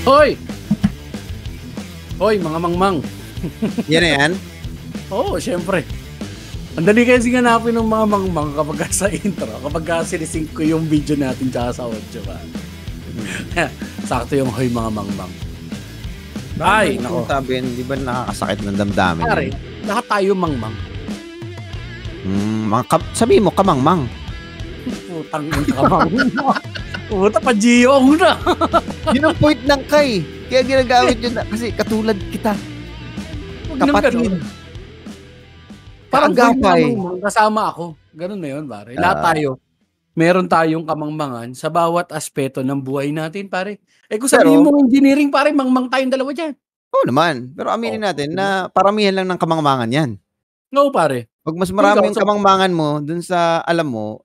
Hoy! Hoy, mga mangmang. Yan na yan? Oo, syempre. Ang dali kasi ganapin ng mga mangmang kapag sa intro. Kapag sinisync ko yung video natin tsaka sa audio ba. Sakto yung hoy mga mangmang. Ay, nako. Sabi, di ba nakakasakit ng damdamin? Pare, lahat tayo mangmang. Sabi mo, kamangmang. Putang ina kamangmang. Puta pa Giyong na. Yun ang point ng Kai. Kaya ginagamit yun na, kasi katulad kita. Kapatid. Parang gapay. Kasama ako. Ganun na yun, pare. Lahat tayo. Meron tayong kamangmangan sa bawat aspeto ng buhay natin, pare. Kung sabihin mo engineering, pare, mangmang tayong dalawa dyan. Oo naman. Pero aminin natin na paramihan lang ng kamangmangan yan. No, pare. Pag mas marami yung kamangmangan mo dun sa alam mo,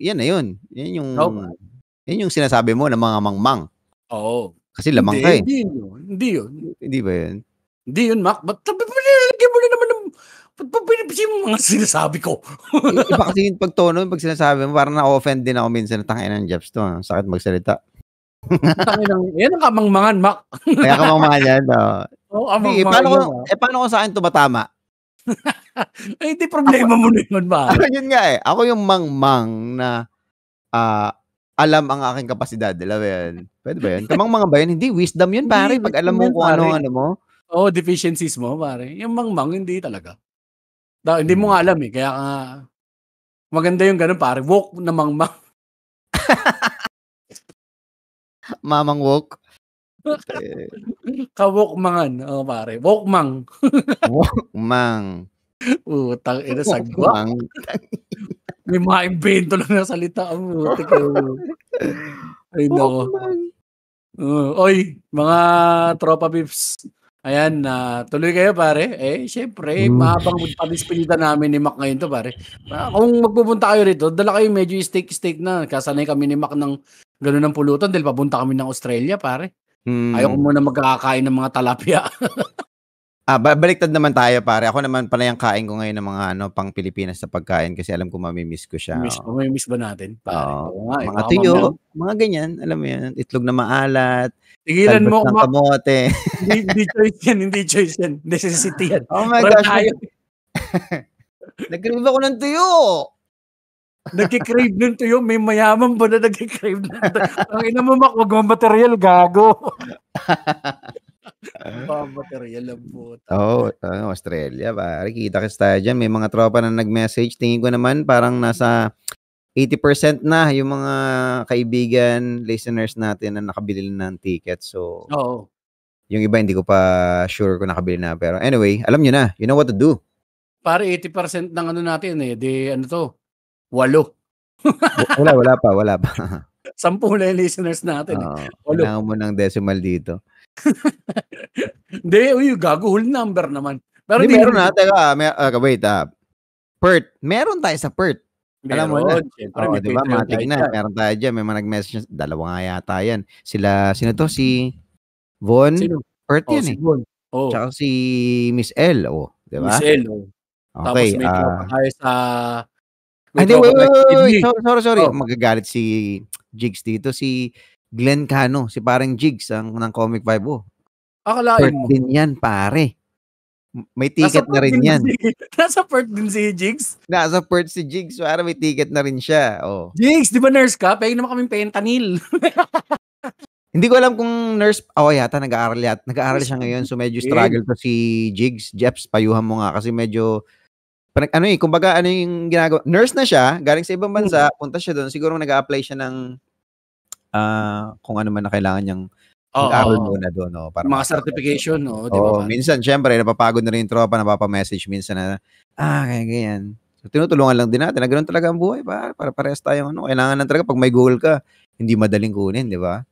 yan na yun. Yan yung sinasabi mo ng mga mangmang. Oo. Kasi lamang ka eh. Hindi yun. Hindi ba yun? Hindi yun, Mac. Ba't pinilagyan mo na naman ng... Ba't pinipisi mo mga sinasabi ko? Iba kasi yung pagtono, pag sinasabi mo, parang na-offend din ako minsan. Tangin ng Jeps to. Sakit magsalita. Yan ang kamangmangan, Mac. Kaya kamangmangan yan. Oo, kamangmangan. Paano ko sa akin tumatama? Hindi problema mo na yun, ba? Yun nga eh. Ako yung mangmang na alam ang aking kapasidad. Alam mo yan? Pwede ba yun? Kamangmang ba yun? Hindi, wisdom yun, pare. Pag alam mo kung ano mo. Oo, deficiencies mo, pare. Yung mangmang, hindi talaga. Hindi mo nga alam eh. Kaya maganda yung ganun, pare. Woke na mangmang. Mamang woke. Ka-woke-mangan. Oo, pare. Woke-mang. Woke-mang. Utang ina sagwa. May mga invento lang na salita. Ay, nako. Oy, mga tropa pips. Ayan, tuloy kayo, pare. Syempre, mahabang padispilita namin ni Mac ngayon to, pare. Kung magpupunta kayo rito, dala kayo medyo steak na. Kasanay kami ni Mac ng gano'n ng pulutan dahil papunta kami ng Australia, pare. Ayaw ko muna magkakain ng mga talapia. Baliktad naman tayo, pare. Ako naman pala yung kain ko ngayon ng mga pang Pilipinas na pagkain kasi alam ko mamimiss ko siya. Mamimiss ba natin, pare? Mga tuyo, mga ganyan. Alam mo yan, itlog na maalat. Tigilan mo, ng kamote. Hindi choice yan. Necessity yan. Oh my gosh. Nag-crave ako ng tuyo. Nagkikrave ng tuyo. May mayaman ba na nagkikrave ng tuyo? Ang ina mo, Mac, wag mo material, gago. Material ang puta. Australia, pare. Kita kasi tayo dyan. May mga tropa na nag-message. Tingin ko naman parang nasa 80% na yung mga kaibigan, listeners natin na nakabili ng ticket. So, yung iba hindi ko pa sure kung nakabili na. Pero anyway, alam nyo na. You know what to do. Pare, 80% ng natin eh. Di 8. Wala pa. 10 na yung listeners natin. 8. Kailangan mo ng decimal dito. Hindi, gago, whole number naman. Pero meron na. Wait. Perth. Meron tayo sa Perth. Alam mo na. Diba? Matik na. Meron tayo dyan. May mga nag-message. 2 nga yata yan. Sino to? Si Von? Perth yan eh. Tsaka si Miss L. Diba? Miss L. Okay. Tapos may tayo sa... Wait. Sorry. Magagalit si Jigs dito. Si Glenn Cano. Si parang Jigs ng Comic Vibe. Akalain mo. Perth din yan, pare. May ticket na rin yan. Nasa Perth din si Jigs? Nasa Perth si Jigs. Para may ticket na rin siya. Jigs, di ba nurse ka? Pahing naman kaming fentanyl. Hindi ko alam kung nurse. Yata nag-aaral siya ngayon. So medyo struggle to si Jigs. Jeps, payuhan mo nga. Kasi medyo, kumbaga yung ginagawa. Nurse na siya. Galing sa ibang bansa. Punta siya doon. Siguro nag-a-apply siya ng kung ano man na kailangan niyang mag-aaral muna doon. Para mga certification. Diba? Minsan, syempre, napapagod na rin yung tropa, napapamessage minsan na, ganyan. So, tinutulungan lang din natin na ganoon talaga ang buhay. Para parehas tayong kailangan na talaga pag may goal ka, hindi madaling kunin, di ba?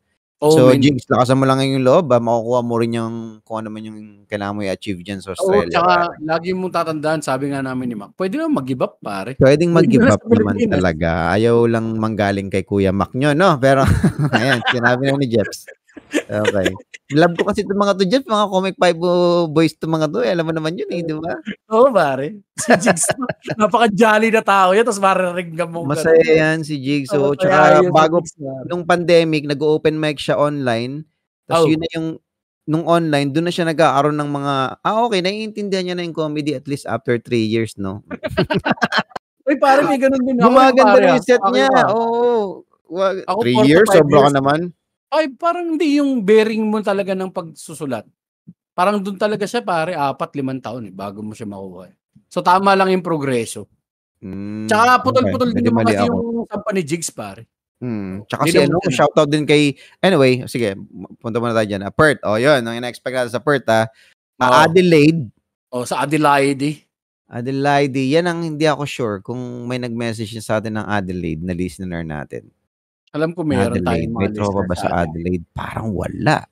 Jigs, lakasan mo lang yung loob, makukuha mo rin yung kung ano man yung kailangan mo i-achieve dyan sa Australia. Tsaka, lagi mong tatandaan, sabi nga namin ni Mac, pwede naman mag-give up, pare. Pwedeng mag-give up naman talaga. Ayaw lang manggaling kay Kuya Mac nyo, no? Pero, ayan, sinabi na ni Jeps. Okay. Love ko kasi itong mga to, Jeff, mga Comic 5 boys to mga to. Alam mo naman yun di ba? Oo, pare. Si Jigs, napaka-jolly na tao yan, tapos mariringgan mo. Masaya yan si Jigs. So, tsaka bago, nung pandemic, nag-open mic siya online. Tas yun na yung nung online, doon na siya nagkakaroon ng mga, okay, naiintindihan niya na yung comedy at least after 3 years, no? Uy, pare, may ganun din ako Gumaganda pare. na yung set niya. Oo. Ako 3 4 to years, 5 sobra years. ka naman. Ay, parang hindi yung bearing mo talaga ng pagsusulat. Parang doon talaga siya, pare, 4-5 taon bago mo siya makuha. So, tama lang yung progreso. Tsaka putol-putol din naman kasi yung sampa ni Jigs, pare. Tsaka si shoutout din kay, anyway, sige, punta muna tayo dyan. Perth, yun, ang ina-expect natin sa Perth, Adelaide. Sa Adelaide. Yan ang hindi ako sure kung may nag-message sa atin ng Adelaide na listener natin. Alam ko mayroon tayong mga may tropa ba sa Adelaide? Parang wala.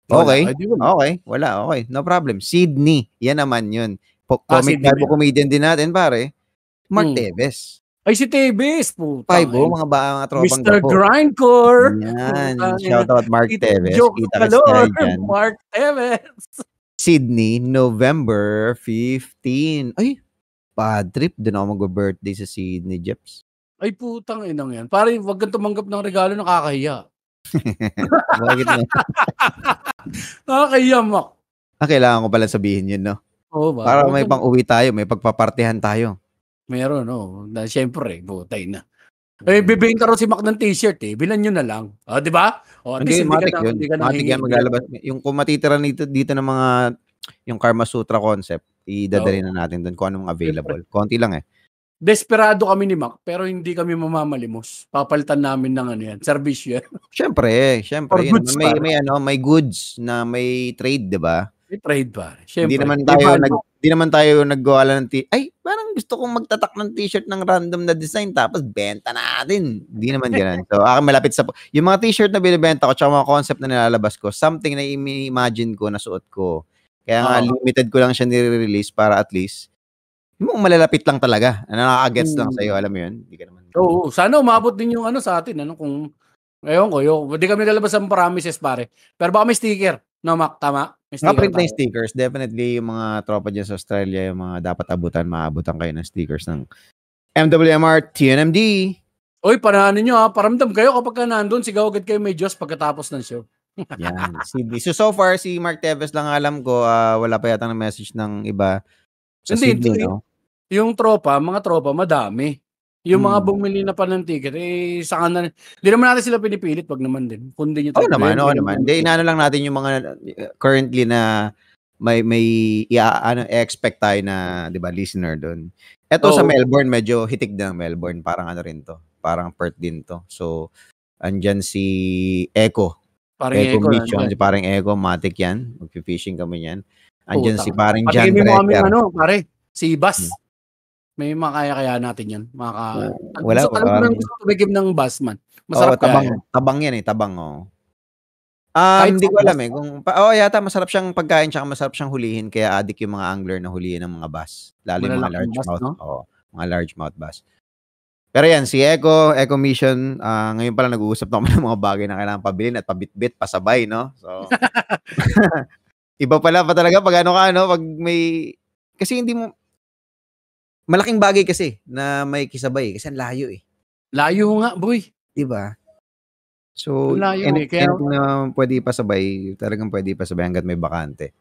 Okay. Wala. Okay, no problem. Sydney, yan naman yun. Comedian din natin, pare. Mark Tevez. Ay, si Tevez, puta. Mga tropang Mr. Grindcore. Yan. Shoutout Mark Tevez. Kita kasi tayo dyan. Mark Tevez. Sydney, November 15. Ay, bad trip. Doon ako mag-birthday sa Sydney, Jeps. Ay, putang inang yan. Pare, wag kang tumanggap ng regalo, nakakahiya. Bakit mo? Nakakahiya, Mac. Kailangan ko pala sabihin yun, no? Oo ba? Para may pang-uwi tayo, may pagpapartihan tayo. Meron, no? Siyempre, butay na. Bibenta rin si Mac ng t-shirt, Bilan nyo na lang. Di ba? Hindi, matik yun. Matik yan, maglalabas. Yung kung matitira dito ng mga, yung Karma Sutra concept, idadali na natin doon kung anong available. Konti lang Desperado kami ni Mac, pero hindi kami mamamalimos. Papalitan namin ng yan, serbisyo yan. Siyempre. May goods na may trade, di ba? May trade ba? Hindi naman tayo naggawa ng parang gusto kong magtatak ng t-shirt ng random na design tapos benta natin. Hindi naman ganoon. So, malapit sa yung mga t-shirt na binibenta ko tsaka mga concept na nilalabas ko, something na i-imagine ko na suot ko. Kaya nga limited ko lang siya nire-release para at least yung malalapit lang talaga. Nakaka-gets lang sa'yo, alam mo yun? Hindi ka naman. Oo, sana umabot din yung sa atin. Kung, ngayon ko, hindi kami lalabas ng promises, pare. Pero baka may sticker. No, Mac, tama? Print na yung stickers. Definitely, yung mga tropa dyan sa Australia, yung mga dapat maabutan kayo ng stickers ng MWMR TNMD. Uy, panahanin nyo paramdam kayo kapag ka nandun, sigaw agad kayo may Diyos pagkatapos ng show. Yan, Sydney. So far, si Mark Tevez lang alam ko, wala pa yata ng message ng iba sa Sydney, no? Yung mga tropa, madami. Yung mga bumili na pa ng ticket, saka na, hindi naman natin sila pinipilit, wag naman din. Kundi nyo naman. Hindi, inaano lang natin yung mga currently na may expect tayo na, di ba, listener doon. Eto sa Melbourne, medyo hitik din ang Melbourne. Parang rin to. Parang Perth din to. So, andyan si Echo. Echo Mission. Si parang Echo, matik yan. Mag-fishing kami yan. Andyan si parang John Drecker. Pare, si Bas. May makaya natin yan. Wala pa. Gusto tumigim ng bus man. Masarap tabang yan tabang. Hindi ko alam kung yata masarap siyang pagkain tsaka masarap siyang hulihin kaya adik yung mga angler na hulihin ng mga bass. Lalo yung mga largemouth. No? Mga largemouth bass. Pero yan, si Echo Mission, ngayon pala nag-uusap naman ng mga bagay na kailangan pabilin at pabitbit, pasabay, no? So, iba pala pa talaga pag pag may, kasi hindi mo, malaking bagay kasi na may kisabay kasi ang layo Layo nga, boy. Diba? So, anything na pwede pasabay, talagang pwede pasabay hanggat may bakante.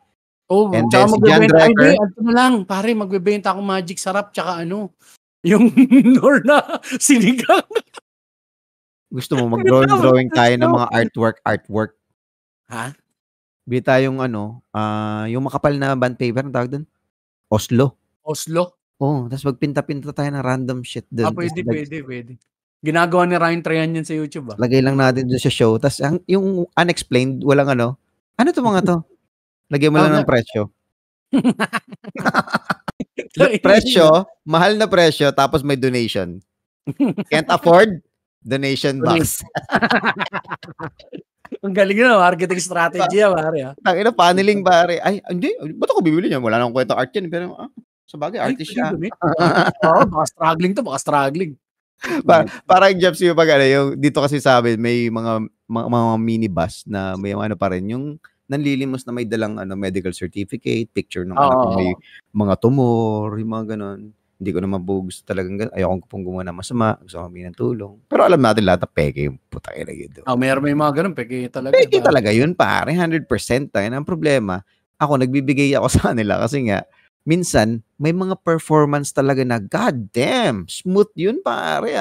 And then si John Drecker. Pare, magbebenta akong Magic Sarap tsaka yung Norna sinigang. Gusto mo mag-drawing tayo ng mga artwork? Ha? Bili tayong yung makapal na bond paper, ang tawag doon? Oslo. Tapos magpinta-pinta tayo ng random shit doon. Pwede. Ginagawa ni Ryan Trahan yan sa YouTube. Lagay lang natin doon sa show. Tapos yung unexplained, walang ano to mga to? Lagay mo lang ng presyo. Presyo, mahal na presyo, tapos may donation. Can't afford? Donation box. Ang galing na, marketing strategy pare. Tangina, paneling pare. Ay, hindi, ba't ako bibili niyan? Wala nang kwento art yan. Pero, sa bagay, artist siya. Baka struggling. Parang jobs yung yung dito kasi sa amin, may mga minibus na may pa rin, yung nanlilimos na may dalang medical certificate, picture ng anak, may mga tumor, yung mga ganon. Hindi ko naman po gusto talagang ayoko pong gumawa ng masama, gusto ko humingi ng tulong. Pero alam natin lahat na peke yung putang ina yun. May mga ganun, peke talaga. Peke talaga yun, pare, 100%. Ang problema, ako nagbibigay ako sa kanila kasi nga minsan may mga performance talaga na god damn, smooth yun, pare.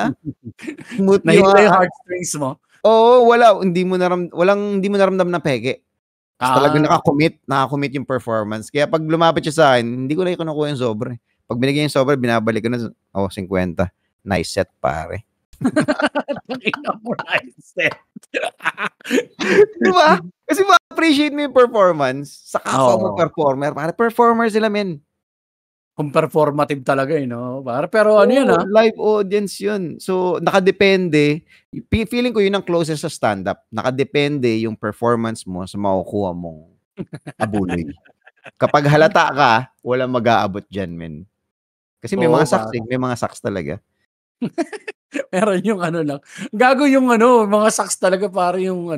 Smooth yung heartstrings mo. Oo, hindi mo naramdam na peke. Talaga nakakommit yung performance. Kaya pag lumapit siya sa akin, hindi ko na kinukuha yung sobre. Pag binigay yung sobre, binabalik ko na, 50. Nice set, pare. Nice set. Diba? Kasi ma-appreciate mo yung performance sa kapwa mo performer. Pare, performer sila, men. Kung performative talaga, no? Pero ano yun, live audience yun. So, nakadepende. Feeling ko yun ang closest sa stand-up. Nakadepende yung performance mo sa makukuha mong abuloy. Kapag halata ka, walang mag-aabot dyan, men. Kasi may mga saks, may mga saks talaga. Meron yung lang. Gago yung mga saks talaga, pare, yung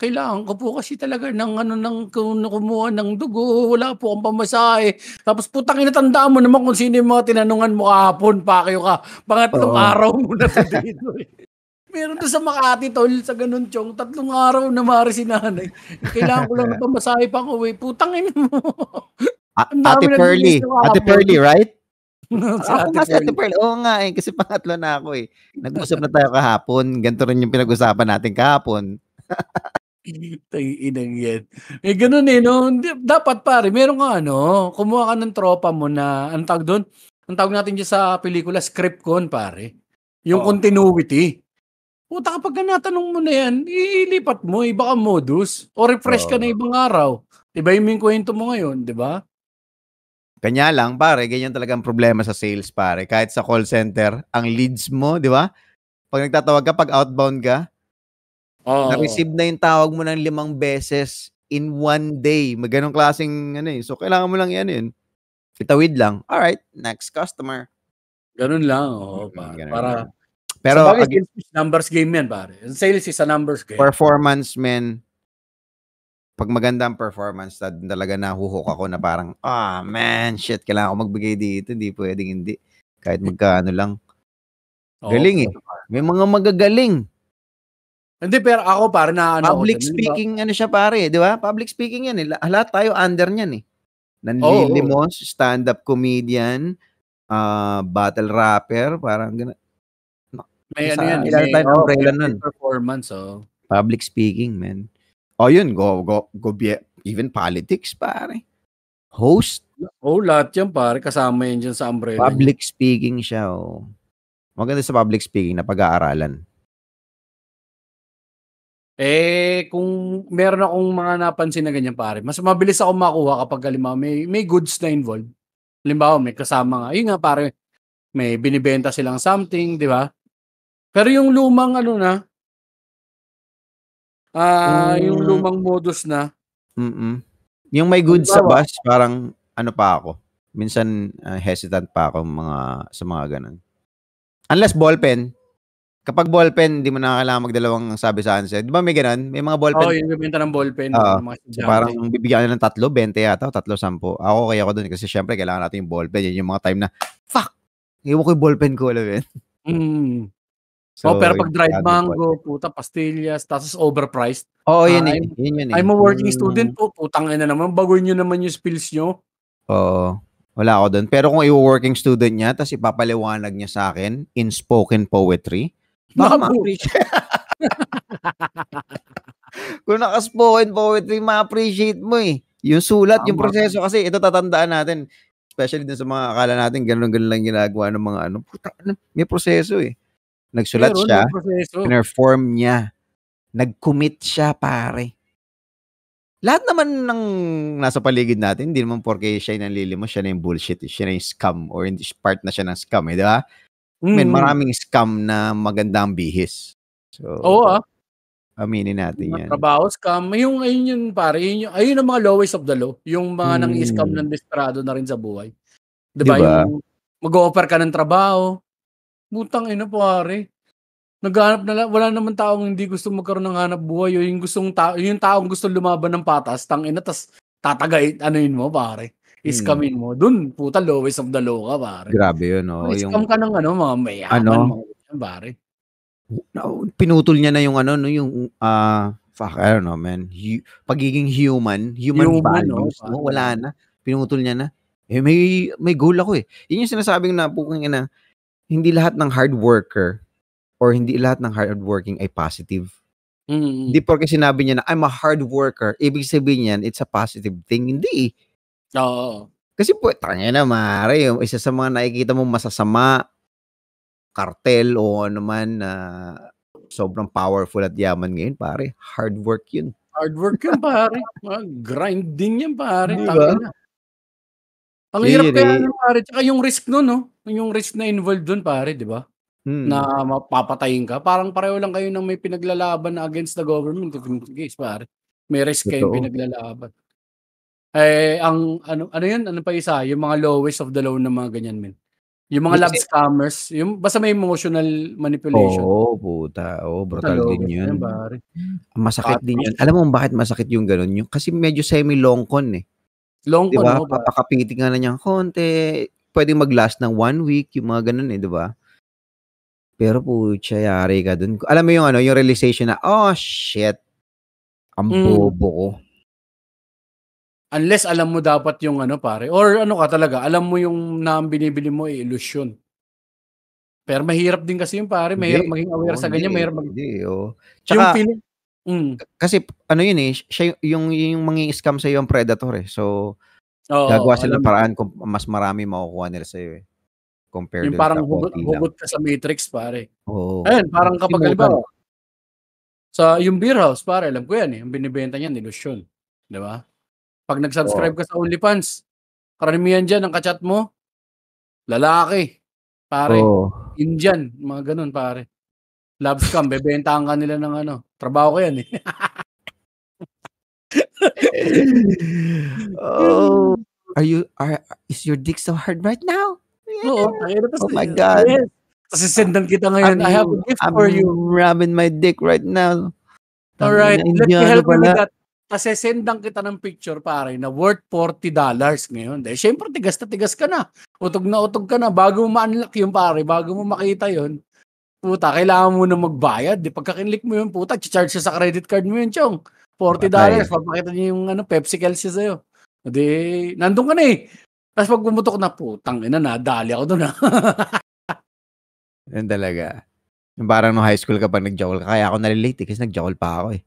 kailangan ko po kasi talaga ng kumuha ng dugo, wala po akong pamasahe. Tapos putang ina, tandaan mo naman kung sino yung mga tinanungan mo kahapon, pakyo ka. Pangatlong araw mo na dito eh. Meron doon sa Makati, tol, sa ganun, chong. 3 araw na mari si nanay. Kailangan ko lang ng pamasahe pa ko, eh. Putang ina mo. Ate Pearly, right? Ako nga si Ate Pearly. Oo nga eh, kasi pangatlo na ako eh. Nag-usap na tayo kahapon. Ganito rin yung pinag-usapan natin kahapon. Inang yan. Eh, ganun eh, no? Dapat pare, meron ka kumuha ka ng tropa mo na, ang tawag natin dyan sa pelikula, script con, pare. Yung continuity. Puta, kapag natanong mo na yan, ilipat mo, iba ka modus. O refresh ka na ibang araw. Iba yung kwento mo ngayon, di ba? Kanya lang, pare, ganyan talagang problema sa sales, pare. Kahit sa call center, ang leads mo, di ba? Pag nagtatawag ka, pag outbound ka, na-receive na yung tawag mo ng 5 beses in 1 day. Ganong klaseng So, kailangan mo lang yan. Itawid lang. Alright, next customer. Ganun lang. Para pero sales is numbers game yan, pare. Sales is a numbers game. Performance, men. Pag maganda ang performance, talaga nahuhook ako na parang, man, shit, kailangan ko magbigay dito. Hindi pwedeng hindi. Kahit magkaano lang. Galing eh. May mga magagaling. Hindi, pero ako pare na Public speaking, siya pare, di ba? Public speaking yan eh. Lahat tayo under niyan eh. Nanlilimos, stand-up comedian, battle rapper, parang gano'n. May yan. Ilan tayo umbrella nun. Performance, Public speaking, man. Yun, go, even politics, pare. Host. Lahat yan, pare. Kasama yan dyan sa umbrella. Public speaking siya, Maganda sa public speaking na pag-aaralan. Kung meron akong mga napansin na ganyan, pare, mas mabilis ako makuha kapag halimbawa may goods na involved. Halimbawa, may kasama nga. Yun nga, pare, may binibenta silang something, di ba? Pero yung lumang yung lumang modus na. Yung may goods sa bus, parang pa ako. Minsan hesitant pa ako sa mga ganun. Unless ballpen. Kapag ballpen, hindi mo na kailangan magdalawang sabi sa answer. Di ba may ganun? May mga ballpen. Yung bibenta ng ballpen. So parang bibigyan ka ng 3, 20 yata, o 3, 10. Ako kaya ko dun kasi syempre kailangan natin yung ballpen. Yan yung mga time na, fuck! Iwan ko yung ballpen ko, alam yun. So, pero pag dried mango, puta, pastillas, tapos overpriced. Yun eh. I'm a working student po, putang ina naman, bagoy nyo naman yung spills nyo. Wala ako doon. Pero kung i-working student niya, tapos ipapaliwanag niya sa akin in spoken poetry, baka ma-appreciate. Kung naka-spoken poetry, ma-appreciate mo eh. Yung sulat, yung proseso, kasi ito tatandaan natin, especially dun sa mga akala natin, ganun lang ginagawa ng mga puta, may proseso eh. Nagsulat siya, perform niya, nag-commit siya, pare. Lahat naman ng nasa paligid natin, hindi naman porke siya yung nanlilimos, siya na yung bullshit, siya na yung scam, or part na siya ng scam, di ba? Maraming scam na magandang bihis. So, aminin natin yan. Trabaho, scam, ayun pare, ayun ang mga lowest of the low, yung mga nang-scam ng desperado na rin sa buhay. Diba? Yung mag-offer ka ng trabaho, butang ina pare. Naghanap na lang, wala naman taong hindi gusto magkaroon ng hanap buhay, yung taong gusto lumaban ng patas, tangina, tas tatagay, mo pare. iskamin mo. Dun, puta, lowest of the low ka, pare. Grabe yun, oh. Scam ka ng mga mayaman, mga ganyan, pare. Pinutol niya na yung no, yung fuck, I don't know, man. Pagiging human values, no? Wala na. Pinutol niya na. May goal ako eh. Yun yung sinasabing na hindi lahat ng hard worker or hindi lahat ng hardworking ay positive. Hindi porque sinabi niya na I'm a hard worker, ibig sabihin niyan it's a positive thing. Hindi. Oo. Kasi tangina na, mare, yung isa sa mga nakikita mong masasama, kartel o ano man na sobrang powerful at yaman ngayon, pare. Hard work yun. Hard work yun, pare. Grinding yan, pare. Diba? Ang hirap kaya pare. Tsaka yung risk nun, no? Yung risk na involved dun, pare, di ba? Na mapapatayin ka. Parang pareho lang kayo ng may pinaglalaban na against the government. Guys, pare. May risk kayong pinaglalaban. Ang ano yun? Ano pa isa? Yung mga lowest of the low na mga ganyan, men. Yung mga love scammers, yung basta may emotional manipulation. Oo, puta. Oo, brutal din yun. Masakit din yun. Alam mo bakit masakit yung ganun? Kasi medyo semi-long con eh. Long con, diba? Papakapitin nga na niyang konti. Pwedeng mag-last ng 1 week, yung mga ganun eh, diba? Pero putya, yari ka dun. Alam mo yung yung realization na, oh shit, ang bobo ko. Unless alam mo dapat yung pare. Or ka talaga, alam mo yung na binibili mo ay illusion. Pero mahirap din kasi yung pare. Mahirap maging aware sa ganyan. Mahirap Tsaka, yung feeling. Kasi yun eh, siya, yung mangi-scam sa'yo ang predator eh. So, gagawa sila ng paraan kung mas marami makukuha nila sa'yo eh. Compared yung parang hugot ka sa Matrix, pare. Oo. Ayun, parang kapag halimbawa, sa yung beer house, pare, alam ko yan eh. Ang binibenta niyan, illusion. Di ba? Pag nag-subscribe ka sa OnlyFans, karamihan dyan, ang kachat mo, lalaki. Pare, Indian, mga ganun, pare. Love scam, bebentahan ka nila ng trabaho ko yan eh. Oh, is your dick so hard right now? Oo, oh my God. Yes. Kasi sendan kita ngayon. I have a gift for you. I'm rubbing my dick right now. Alright, let me help you with that. Kasi sendan kita ng picture, pare, na worth $40 ngayon. Siyempre, tigas na tigas ka na. Utog ka na. Bago mo ma-unlock yung pare, bago mo makita yun, puta, kailangan mo na magbayad. Pagka-kinlik mo yun, puta, charge siya sa credit card mo yun, chong. $40. Papakita niya yung Pepsi Kelsey sa'yo. Nandun ka na eh. Tapos pag bumutok na, putang ina, nadali ako doon. Yan talaga. Yung parang no high school ka pag nag-jowl ka. Kaya ako nalilate kasi nag-jowl pa ako eh.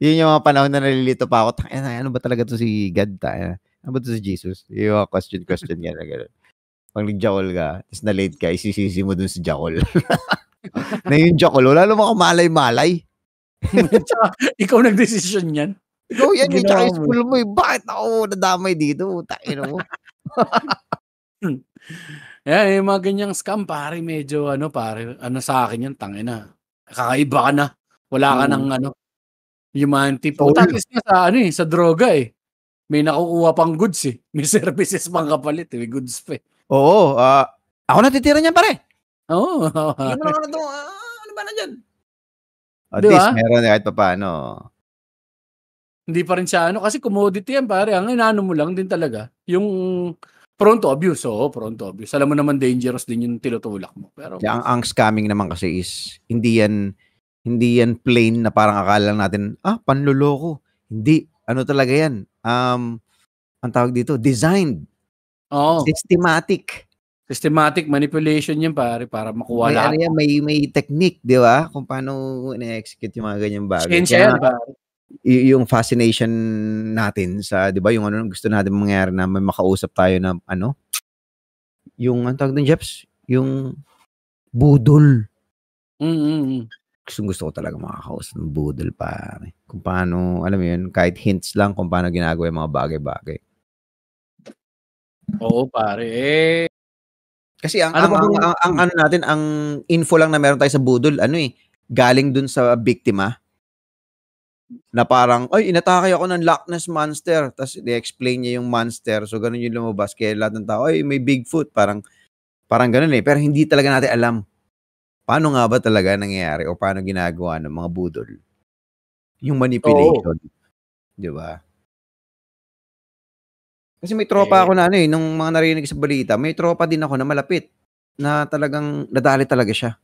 Yun yung mga panahon na nalilito pa ako. Ano ba talaga to si God? Ano ba to si Jesus? Yung mga question nga na gano'n. Pag nag-jowl ka, tapos na-late ka, isisisi mo dun si Jackal. Na yung Jackal, wala naman ako malay-malay. Ikaw nag-decision yan? Ikaw yan, yung high school mo eh. Bakit ako nadamay dito? Takin mo. Yan, yung mga ganyang scam, pare, medyo pare, sa akin yan, tangina. Kakaiba ka na. Wala ka ng humanity. Puta, at least sa sa droga eh. May nakukuha pang goods eh. May services pang kapalit eh. May goods pa eh. Oo, ako natitira niyan, pare. Oo. Ano ba na dyan? At least meron kahit pa paano. Hindi pa rin siya kasi commodity yan, pare. Ang inaano mo lang din talaga, yung prone to abuse. Oo, prone to abuse. Alam mo naman dangerous din yung tinutulak mo. Pero ang scamming naman kasi is hindi yan plain na parang akala lang natin, panloloko. Hindi. Ano talaga yan? Ang tawag dito, designed. Systematic manipulation yan, pare, para makuha lahat. May technique, di ba? Kung paano na-execute yung mga ganyang bagay. Siyensya yan, pare. Yung fascination natin sa, di ba, yung gusto natin mangyari na may makausap tayo na, yung, ang tawag ng Jeps, yung budol. Gusto ko talaga makakausap ng budol, pare. Kung paano, alam mo yun, kahit hints lang kung paano ginagawa yung mga bagay-bagay. Oo, pare. Kasi ang natin, ang info lang na meron tayo sa budol, galing dun sa biktima, na parang, inatake ako ng Loch Ness Monster. Tapos, i-explain niya yung monster. So, ganun yung lumabas. Kaya lahat ng tao, may Bigfoot. Parang ganun eh. Pero hindi talaga natin alam paano nga ba talaga nangyayari o paano ginagawa ng mga budol. Yung manipulation. Di ba? Kasi may tropa ako na nung mga narinig sa balita, may tropa din ako na malapit na talagang nadali talaga siya.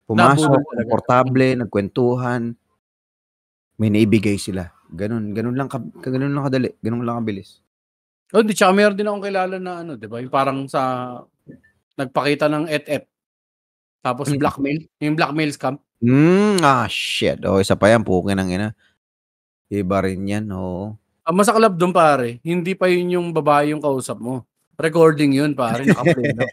Pumasok, komportable, nagkwentuhan, may naibigay sila. Ganun lang kadali, ganun lang kabilis. Di tsaka meron din akong kilala na di ba, yung parang sa nagpakita ng et-et. Tapos blackmail, yung blackmail scam. Shit. Isa pa yan, puking ng ina. Iba rin yan, oo. Ang masaklap doon pare, hindi pa yun yung babae yung kausap mo. Recording yun pare, naka-play lang.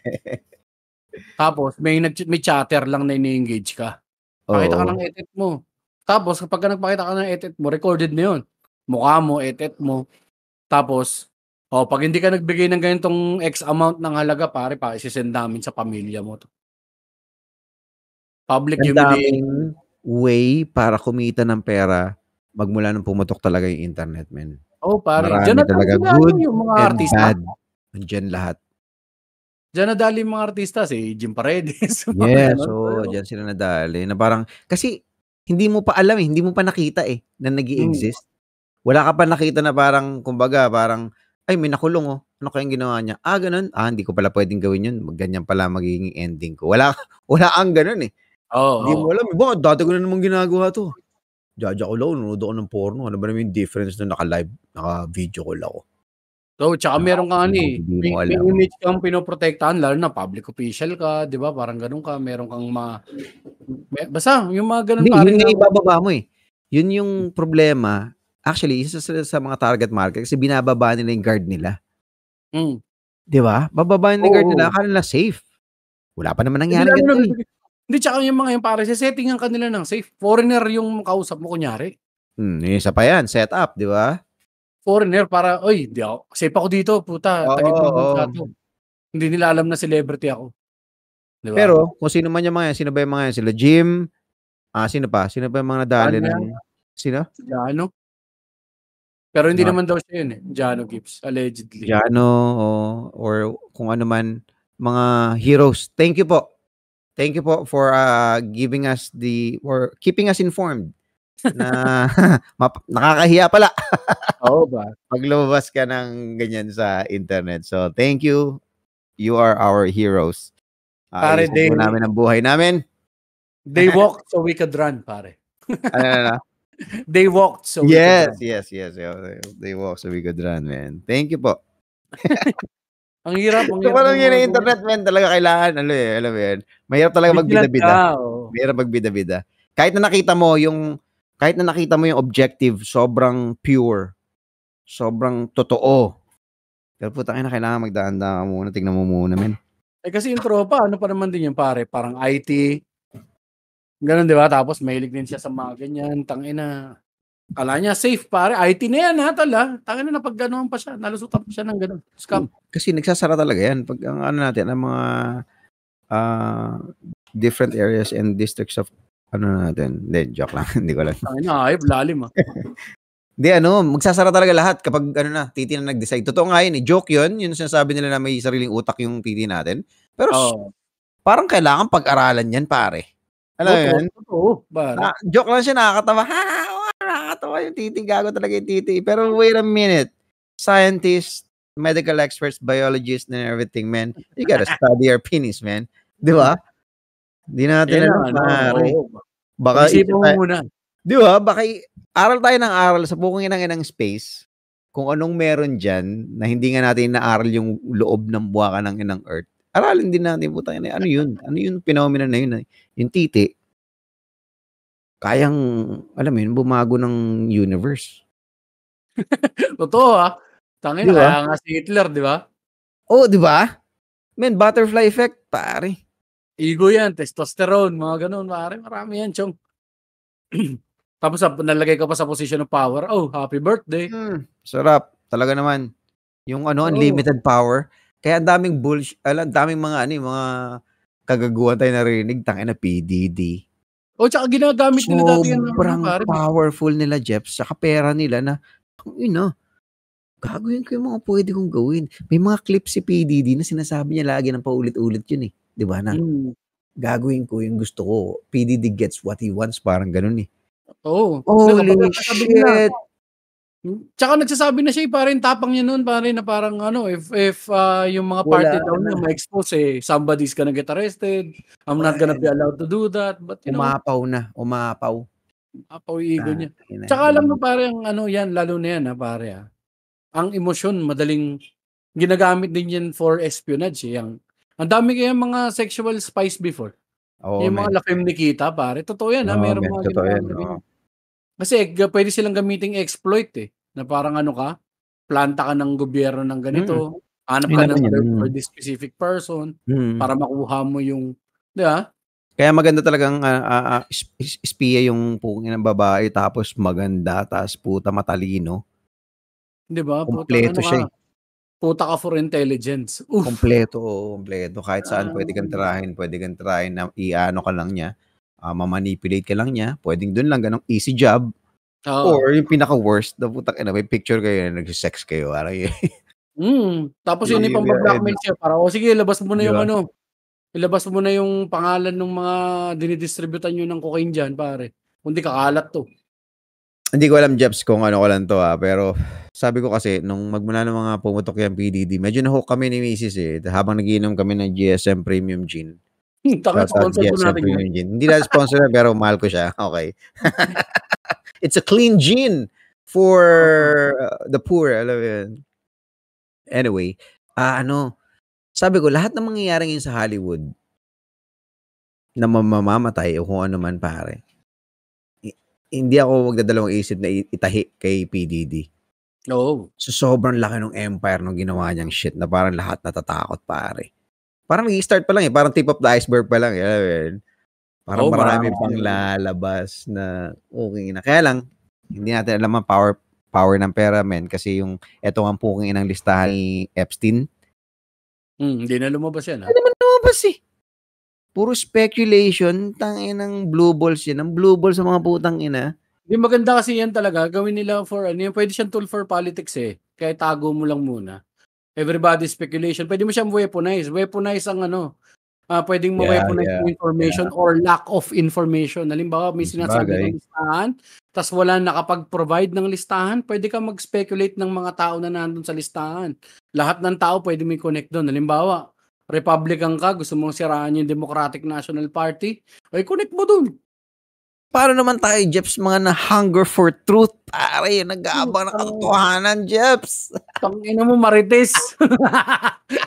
Tapos may chatter lang na ini-engage ka. Pakita ka ng et-et mo. Tapos kapag nagpakita ka ng et-et mo, recorded na yun. Mukha mo, et-et mo. Tapos, pag hindi ka nagbigay ng ganitong X amount ng halaga pare, isisend namin sa pamilya mo to. Public humiliation. Ang daming way para kumita ng pera magmula nung pumutok talaga yung internet, men. Pare. Marami Diyan talaga good yung mga artista. Bad. Nandiyan lahat. Diyan nadali yung mga artista, si Jim Paredes. Yes, diyan sila nadali. Na parang, kasi hindi mo pa alam hindi mo pa nakita na nag-i-exist. Wala ka pa nakita na parang, kumbaga, parang, ay, may nakulong Ano kayang ginawa niya? Ganun? Hindi ko pala pwedeng gawin yun. Ganyan pala magiging ending ko. Wala ang ganun Hindi mo alam. Dati ko na namang ginagawa to. Jaja ko lang, nanonood ako ng porno. Ano ba naman yung difference na naka-live, naka-video call ako? Tsaka meron kang may image kang pinoprotektahan, lalo na public official ka, di ba? Parang ganun ka, meron kang basta, yung mga ganun parang. Hindi, yung ibababa mo Yun yung problema. Actually, isa sa mga target market kasi binababa nila yung guard nila. Di ba? Bababa yung guard nila, akala nila safe. Wala pa naman nangyari ganito Hindi, tsaka yung mga yung pare, settingan ka nila ng safe. Foreigner yung kausap mo, kunyari. Isa pa yan, set up, di ba? Foreigner, para, di ako, safe ako dito, puta, tagib-bansa to. Hindi nila alam na celebrity ako. Diba? Pero, kung sino man yung mga yan, sino ba yung mga yan? Sila Jim, sino pa? Sino pa yung mga nadali ng, sino? Jano. Pero hindi naman daw siya yun Jano Gibbs, allegedly. Jano, or kung ano man, mga heroes. Thank you po. Thank you po for giving us or keeping us informed na nakakahiya pala. Ba? Pag lumabas ka ng ganyan sa internet. So, thank you. You are our heroes. Pare, namin ang buhay namin. They walked so we could run, pare. Ano? They walked so we could run. Yes. They walked so we could run, man. Thank you po. Ang hirap. So, parang yun ang internet, man, talaga kailangan, alam mo yan, mahirap talaga magbida-bida. Mahirap magbida-bida. Kahit na nakita mo yung objective, sobrang pure, sobrang totoo. Pero putang ina, kailangan magdaan-daan ka muna, tingnan mo muna, men. Kasi yung tropa, ano pa naman din yung pare, parang IT, ganun, di ba? Tapos mahilig din siya sa mga ganyan, tangina. Kala niya safe, pare. IT na yan, tala. Tangina na pag gano'n pa siya. Nalusutan pa siya ng gano'n. Scam. Kasi nagsasara talaga yan. Pag ang natin, ang mga different areas and districts of natin. Hindi, joke lang. Hindi ko lang. Tangina, ayop, lalim Hindi, magsasara talaga lahat kapag titi na nag-decide. Totoo nga yun, joke yun. Yun sinasabi nila na may sariling utak yung titi natin. Pero parang kailangan pag-aralan yan, pare. Alam mo yun? Totoo. Joke lang siya, nakakatawa. Nakakatawa yung titi. Gago talaga yung titi. Pero wait a minute. Scientists, medical experts, biologists, and everything, man. You gotta study your penis, man. Di ba? Di natin alam, pare. Baka isipin mo muna. Di ba? Baka aral tayo ng aral sa buong inang space. Kung anong meron dyan na hindi nga natin naaral yung loob ng buwaka ng inang Earth. Aralin din natin, putang ina. Ano yun? Ano yung phenomena na yun? Yung titi, kayang, alam mo yun, bumago ng universe. Totoo Tangina, diba? Kaya nga si Hitler, di ba? Di ba? Man, butterfly effect, pare. Ego yan, testosterone, mga ganun, pare. Marami yan, chong. Tapos nalagay ka pa sa position of power. Happy birthday. Sarap. Talaga naman. Yung unlimited power. Kaya ang daming bullshit, ang daming mga mga kagaguhan tayo narinig, tangina PDD. Tsaka ginagamit nila dati yan. Sobrang powerful nila, Jeff. Saka pera nila na, gagawin ko yung mga pwede kong gawin. May mga clips si PDD na sinasabi niya lagi ng paulit-ulit yun Di ba na? Gagawin ko yung gusto ko. PDD gets what he wants. Parang ganun Oh. Holy shit. Tsaka nagsasabi na siya parang tapang niya noon pare na parang ano if yung mga Wala party daw niya na. ma-expose somebody's gonna get arrested. I'm not gonna be allowed to do that. But Umapaw na, umapaw. apaw ego niya. Ina, Tsaka alam mo pare ang ano yan lalo na yan pare ang emosyon madaling ginagamit din yan for espionage ang dami kayang mga sexual spies before. Oo, Yung men. mga lafim Nikita pare totoo yan meron men. mga Totoo yan. ginagawa ganyan. Kasi pwede silang gamiting exploit na parang ano ka, planta ka ng gobyerno ng ganito, hanap ka ng for this specific person para makuha mo yung, di ba? Kaya maganda talagang espiya yung pungin ng babae tapos maganda tapos puta matalino. Di ba? Kompleto siya. Puta ka for intelligence. Kompleto. Kahit saan pwede kang tirahin na iano ka lang niya. Mamanipulate ka lang niya. Pwedeng doon lang, ganong easy job. Or yung pinaka-worst, na putang ina, may picture kayo, nag-sex kayo. Tapos yun yung pang-blackmail siya. Para, sige, ilabas mo na yung ilabas mo na yung pangalan ng mga dinidistributan nyo ng cocaine dyan, pare. Kundi kakalat to. Hindi ko alam, Jeps, kung ano ko lang to pero sabi ko kasi, nung magmula ng mga pumutok yung PDD, medyo na-hook kami ni Mrs. Habang nagiinom kami ng GSM Premium Gin. Sponsor po natin yun. Hindi na sponsor pero mahal ko siya. Okay. It's a clean gin for the poor. Alam mo yun. Anyway, sabi ko, lahat ng mangyayari ngayon sa Hollywood na mamamatay o kung ano man pare, hindi ako magdadalawang isip na itahi kay PDD. Oo. So, sobrang laki ng empire nung ginawa niyang shit na parang lahat natatakot pare. Parang nag-start pa lang parang tip of the iceberg pa lang. Parang marami pang lalabas na okay na. Kaya lang, hindi natin alam ang power ng pera, men. Kasi eto ang puking inang listahan ni Epstein. Hindi na lumabas yan. Hindi naman lumabas Puro speculation. Tangin ng blue balls yan. Ang blue balls sa mga putang ina. Hindi maganda kasi yan talaga. Gawin nila for pwede siyang tool for politics Kaya tago mo lang muna. Everybody's speculation. Pwede mo siyang weaponize. Weaponize ang pwedeng ma-weaponize yung information or lack of information. Halimbawa, may sinasabi ng listahan, tas wala nakapag-provide ng listahan, pwede ka mag-speculate ng mga tao na nandun sa listahan. Lahat ng tao pwede may connect doon. Halimbawa, Republican ka, gusto mong siraan yung Democratic National Party, ay connect mo doon. Paano naman tayo, Jeps, mga na-hunger for truth? Pare, nag-aabang ng katotohanan, Jeps. Tangina mo, Marites.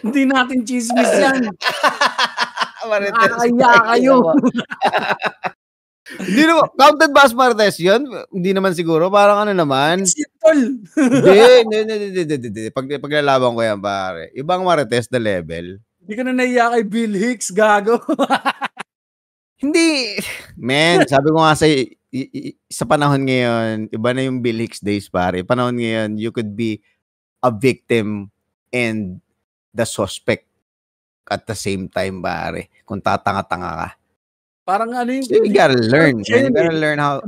Hindi natin chismis yan. Marites. Nakakaya kayo. Hindi naman, counted ba as Marites yun? Hindi naman siguro, parang ano naman. Sitol. Hindi. Paglalaban ko yan, pare. Ibang Marites na level. Hindi ka na naiya kay Bill Hicks, gago. Hindi. Man, sabi ko nga sa panahon ngayon, iba na yung Bill Hicks days, pare. Panahon ngayon, you could be a victim and the suspect at the same time, pare. Kung tatanga-tanga ka. Parang yung... So you gotta learn. You gotta learn how...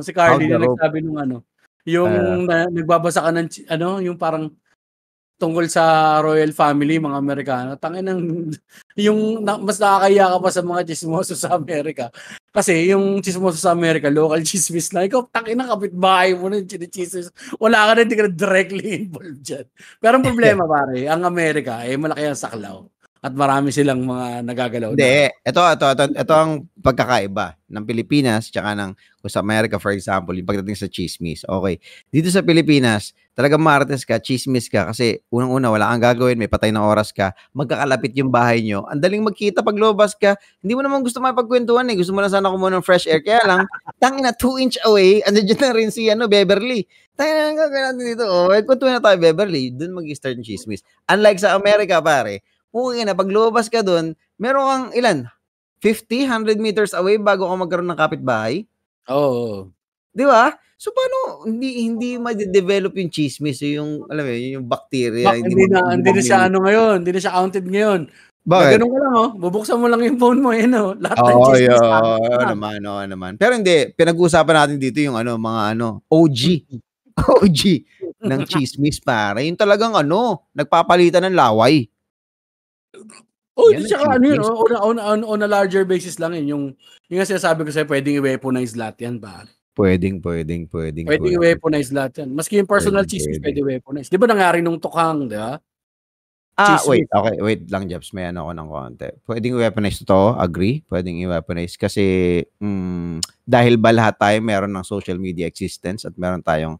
Si Carly na nagsabi nung yung nagbabasa ka ng, yung parang tungkol sa royal family, mga Amerikano. Mas nakakaya ka pa sa mga chismoso sa Amerika. Kasi yung chismoso sa Amerika, local chismis na. Ikaw, tangina, kapitbahay mo na yung chismis. Wala ka na, hindi ka na directly involved dyan. Pero ang problema, pare, ang Amerika, malaki ang saklaw. At marami silang mga nagagalaw. Hindi. Ito ang pagkakaiba ng Pilipinas tsaka ng sa Amerika, for example, yung pagdating sa chismis. Okay. Dito sa Pilipinas, talagang marites ka, chismis ka kasi unang-una, wala kang gagawin, may patay na oras ka, magkakalapit yung bahay nyo. Ang daling magkita pag lumabas ka, hindi mo naman gusto mapagkwentuhan Gusto mo na sana kumuha ng fresh air. Kaya lang, tangina 2 inch away, andyan na rin si Beverly. Tangina, gagawin natin dito. Kwentuhan na tayo, Beverly. Doon mag-start yung chismis. Unlike sa Amerika, pare, pag lumabas ka doon, meron kang ilan? 50, 100 meters away bago ka magkaroon ng kapitbahay? Oo. Di ba? So, paano hindi ma-develop yung chismis, yung, alam mo, yung bacteria. Hindi na siya ngayon. Hindi na siya counted ngayon. Bakit? Ganun ka lang, bubuksan mo lang yung phone mo, lahat ng chismis. naman. Pero hindi, pinag-uusapan natin dito yung mga OG ng chismis, pare. Yung talagang nagpapalitan ng laway. Tsaka on a larger basis lang yung nga sinasabi ko sa'yo, pwedeng i-weaponize lahat yan, pare. Pwedeng. Pwede i-weaponize lahat yan. Maski yung personal chismis pwede i-weaponize. Di ba nangyari nung tukhang, di ba? Wait. Okay, wait lang, Jeps. May ano ko ng konti. Pwedeng i-weaponize to, agree. Pwedeng i-weaponize kasi dahil ba lahat tayo meron ng social media existence at meron tayong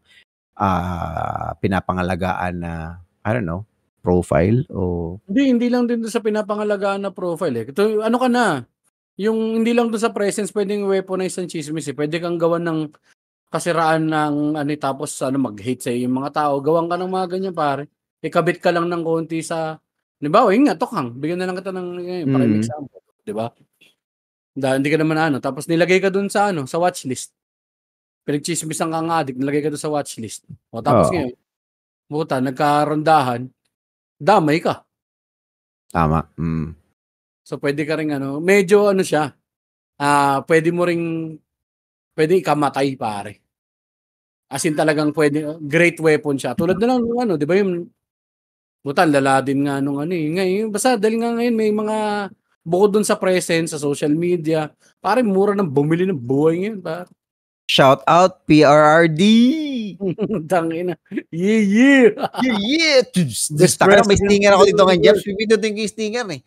pinapangalagaan na, I don't know, profile o... Hindi lang din doon sa pinapangalagaan na profile eh. Ito, ano ka na? Yung hindi lang doon sa presence pwedeng weaponize ang chismis eh. Pwede kang gawan ng kasiraan ng ano tapos mag-hate sa yung mga tao. Gawan ka ng mga ganyan pare. Ikabit ka lang ng konti sa halimbawa, yun nga, tokhang. Bigyan na lang kita ng para example. Di ba? Hindi ka naman ano. Tapos nilagay ka doon sa sa watchlist. Pinagchismisan ka ng addict, nilagay ka doon sa watchlist. O tapos ngayon, buta, nagkarondahan, damay ka. Tama. So pwede ka ring medyo siya. Pwede ikamatay pare. As in talagang pwede, great weapon siya. Tulad na lang di ba yung buta, lala din nga nung ngayon, basta dahil nga ngayon may mga bukod dun sa presence sa social media, pare mura nang bumili ng buhay ngayon pare. Shout out PRRD. Tangina. Yeah. Taka na, may stinger ako dito ngayon, Jeff. Pipinutin ko yung stinger eh.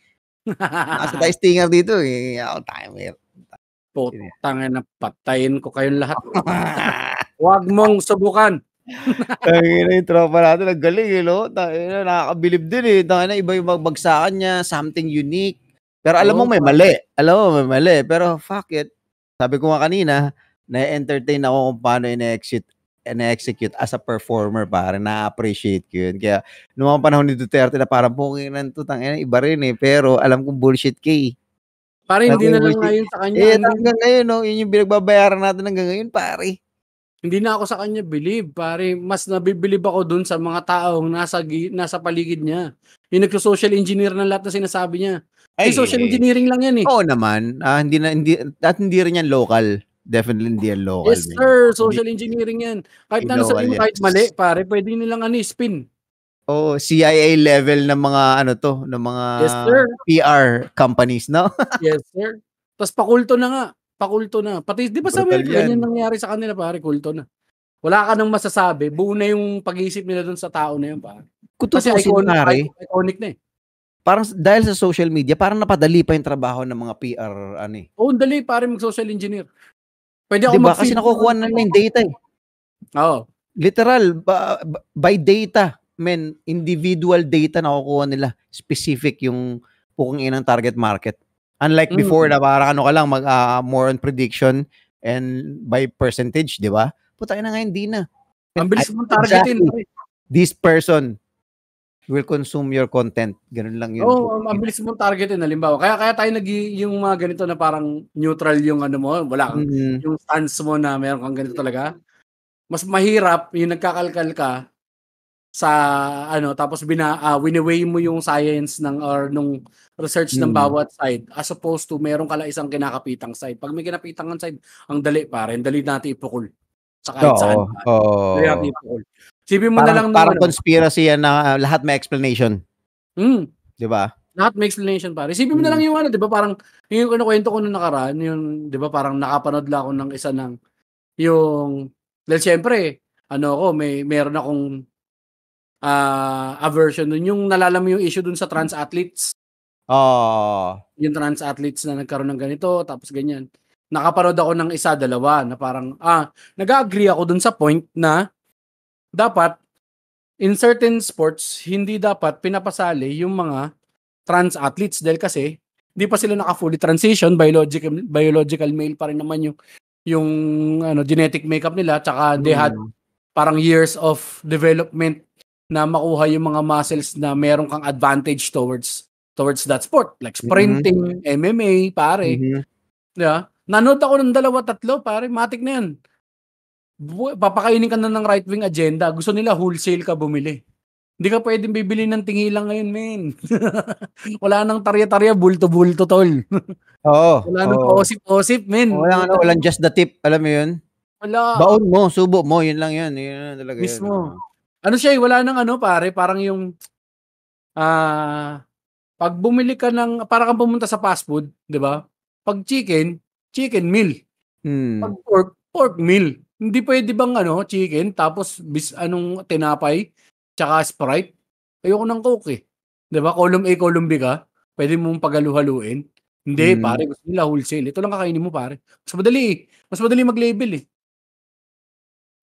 Nasa tayo stinger dito eh. Timer. Tangina, patayin ko kayong lahat. Huwag mong subukan. Tangina yung tropa natin, nagaling eh, no? Tangina, nakakabilib din eh. Tangina, iba yung magbagsakan niya, something unique. Pero alam mo may mali. Pero fuck it. Sabi ko nga kanina, na-entertain ako kung paano ina-execute as a performer, pare. Na-appreciate ko yun. Kaya, noong mga panahon ni Duterte na parang punginan to, tangina, iba rin eh. Pero alam kong bullshit kay. Pare, hindi na lang ngayon sa kanya. Hanggang ngayon, no? Yun yung binagbabayaran natin hanggang ngayon, pare. Hindi na ako sa kanya believe, pare. Mas nabibilib ako dun sa mga taong nasa paligid niya. Yung nagso-social engineer ng lahat na sinasabi niya. Social engineering lang yan eh. Oo naman. Hindi rin yan local. Definitely hindi yan local. Yes, sir. Social engineering yan. Kahit na sabihin mo, kahit mali, pare, pwede nilang spin. CIA level ng mga ng mga PR companies, no? Yes, sir. Tapos pakulto na nga. Pati, di ba sa Amerika, ganyan nangyari sa kanila, pare, kulto na. Wala ka nang masasabi. Buo na yung pag-iisip nila dun sa tao na yun, pare. Kasi iconic na eh. Parang dahil sa social media, parang napadali pa yung trabaho ng mga PR, dali, pare, mag-social engineer. Pwede ako diba? Kasi nakukuha na yung data eh. Oo. Literal, by data, individual data nakukuha nila. Specific yung puking inang target market. Unlike before na parang ka lang more on prediction and by percentage, di ba? Puta na ngayon, di na. Ang bilis mong targetin. This person will consume your content. Ganun lang yun. Ang bilis mong targetin. Halimbawa, kaya tayo yung mga ganito na parang neutral yung mo, wala kang, yung stance mo na meron kang ganito talaga. Mas mahirap yung nagkakalkal ka sa tapos wini-weigh mo yung science or nung research ng bawat side as opposed to meron ka lang isang kinakapitang side. Pag may kinapitang side, ang dali pare, dali natin ipukul. Sa kahit saan. Dali natin ipukul. Sipin mo na lang parang conspiracy yan na lahat may explanation. Di ba? Lahat may explanation pare. Sipin mo na lang yung di ba parang yung kwento ko nung nakaraan, yung di ba parang nakapanood lang ako ng isa ng yung dahil syempre, meron akong aversion nun. Yung nalalam mo yung issue dun sa trans athletes. Yung trans athletes na nagkaroon ng ganito, tapos ganyan. Nakapanood ako ng isa, dalawa, na parang, nag-agree ako dun sa point na dapat, in certain sports, hindi dapat pinapasali yung mga trans athletes dahil kasi, hindi pa sila naka-fully transition, biological male pa rin naman yung genetic makeup nila, tsaka they had parang years of development na makuha yung mga muscles na meron kang advantage towards that sport. Like sprinting, MMA, pare. Yeah. Nanood ako ng 2-3, pare. Matik na yan. Papakainin ka na ng right-wing agenda. Gusto nila wholesale ka bumili. Hindi ka pwedeng bibili ng tingilang ngayon, men. Wala nang tarya-tarya, bulto-bulto, tol. Wala nang osip-osip, men. Walang just the tip. Alam mo yun? Wala. Baon mo, subo mo, yun lang yun. Yun talaga mismo. Siya, wala nang pare, parang yung pag bumili ka ng, parang kang pumunta sa fast food, di ba? Pag chicken meal. Pag pork meal. Hindi pwede bang chicken tapos tinapay tsaka Sprite? Ayoko ng Coke eh. 'Di ba? Column A, column B ka. Pwede mong paghalu-haluin. Hindi, pare gusto nila wholesale. Ito lang kakainin mo, pare. Mas madali eh. Mas madali mag-label eh.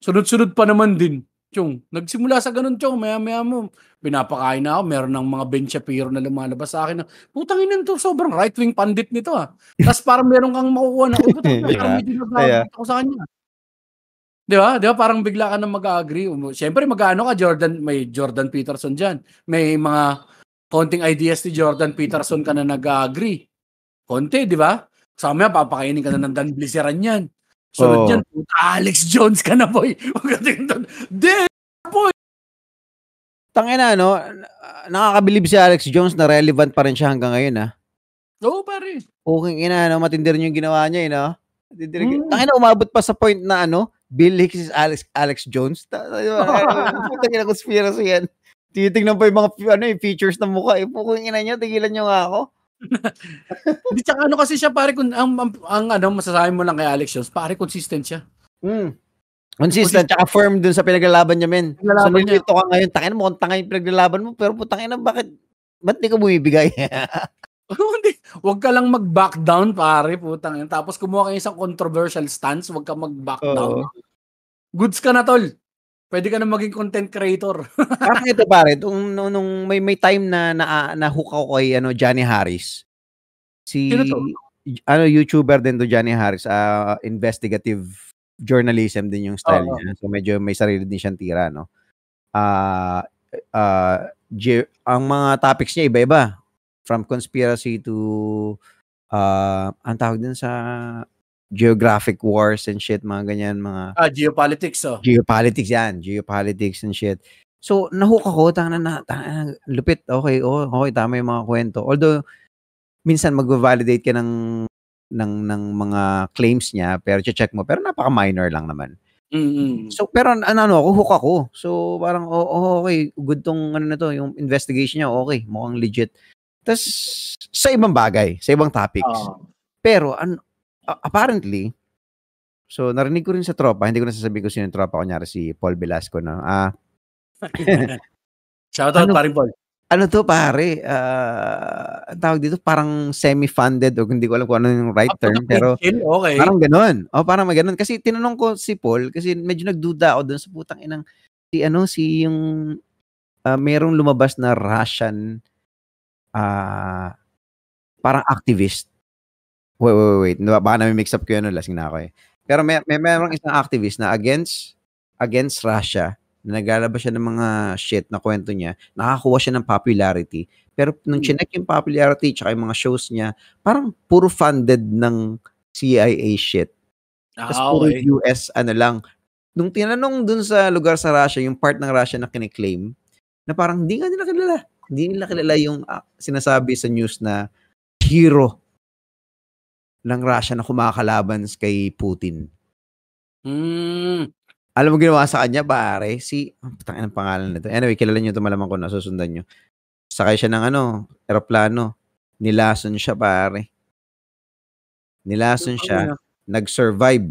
Sunod-sunod pa naman din. Chong, nagsimula sa ganun, Chong. Maya-maya mo, pinapakain na ako. Meron ng mga Ben Shapiro na lumalabas sa akin na, putang ina to, sobrang right-wing pandit nito ah. Tapos parang meron kang makukuha na, putang ina, parang medyo nag-agree ako sa kanya. Di ba? Di ba? Parang bigla ka na mag-agree. Siyempre, mag-ano ka, may Jordan Peterson dyan. May mga konting ideas ni Jordan Peterson ka na nag-agree. Konti, di ba? Sa mamaya, papakainin ka na ng Dan Blisiran yan. Sunod yan, Alex Jones ka na, boy. Boy! Tangina, nakakabilib si Alex Jones na relevant pa rin siya hanggang ngayon, ha? Oo, pare. Okay, matindi rin yung ginawa niya, Tangina, umabot pa sa point na, Bill Hicks is Alex Jones. Tangina, conspiracy yan. Titingnan pa yung mga features ng mukha. Puking ina niya, tigilan niyo nga ako. Hindi, tsaka kasi siya, pare, kung ang masasabi mo lang kay Alex Jones, pare, consistent siya. Consistent, tsaka firm dun sa pinaglalaban niya, men. So, nilito ka ngayon, tangin mo, kung tangin yung pinaglalaban mo, pero putangin na, ba't di ka bumibigay? Hindi, wag ka lang mag-back down, pare, putangin. Tapos kumuha ka isang controversial stance, wag ka mag-back down. Goods ka na, tol. Pwede ka na maging content creator. Parang ito, pare, nung may time na hook ako kay Johnny Harris. Sino to? YouTuber din to, Johnny Harris, investigative journalism din yung style niya. So medyo may sarili din siyang tira, no. Ang mga topics niya iba-iba. From conspiracy to ang tawag din sa geographic wars and shit, mga ganyan, mga geopolitics. Geopolitics yan, geopolitics and shit. So nahook ako, lupit. Okay, tama yung mga kwento. Although minsan magva-validate ka ng mga claims niya, pero check mo, pero napaka-minor lang naman. So pero hook ako. So parang okay, good tong na to, yung investigation niya, okay, mukhang legit. Tapos sa ibang bagay, sa ibang topics. Pero apparently, so narinig ko rin sa tropa, hindi ko nasasabi ko sino yung tropa, kunyari si Paul Velasco na. Shoutout pa rin, Paul. Ano to, pare? Tawag dito, parang semi-funded, o hindi ko alam kung ano yung right term, pero okay. Parang ganun. Parang ganun. Kasi tinanong ko si Paul, kasi medyo nagduda ako dun sa putang inang, si yung merong lumabas na Russian parang activist. Wait. Baka na mix up ko yun, lasing na ako eh. Pero merong isang activist na against Russia, na naglalabas siya ng mga shit na kwento niya, nakakuha siya ng popularity. Pero nung chinek yung popularity tsaka yung mga shows niya, parang puro funded ng CIA shit. Tapos puro US lang. Nung tinanong dun sa lugar sa Russia, yung part ng Russia na kiniklaim, na parang hindi nila kilala. Hindi nila kilala yung sinasabi sa news na hero ng Russia na kumakalaban kay Putin. Alam mo ginawa sa kanya, pare? Tangin ang pangalan nito. Anyway, kilala nyo ito, malamang ko na, susundan nyo. Sakay siya ng aeroplano. Nilason siya, pare. Nilason siya. Nag-survive.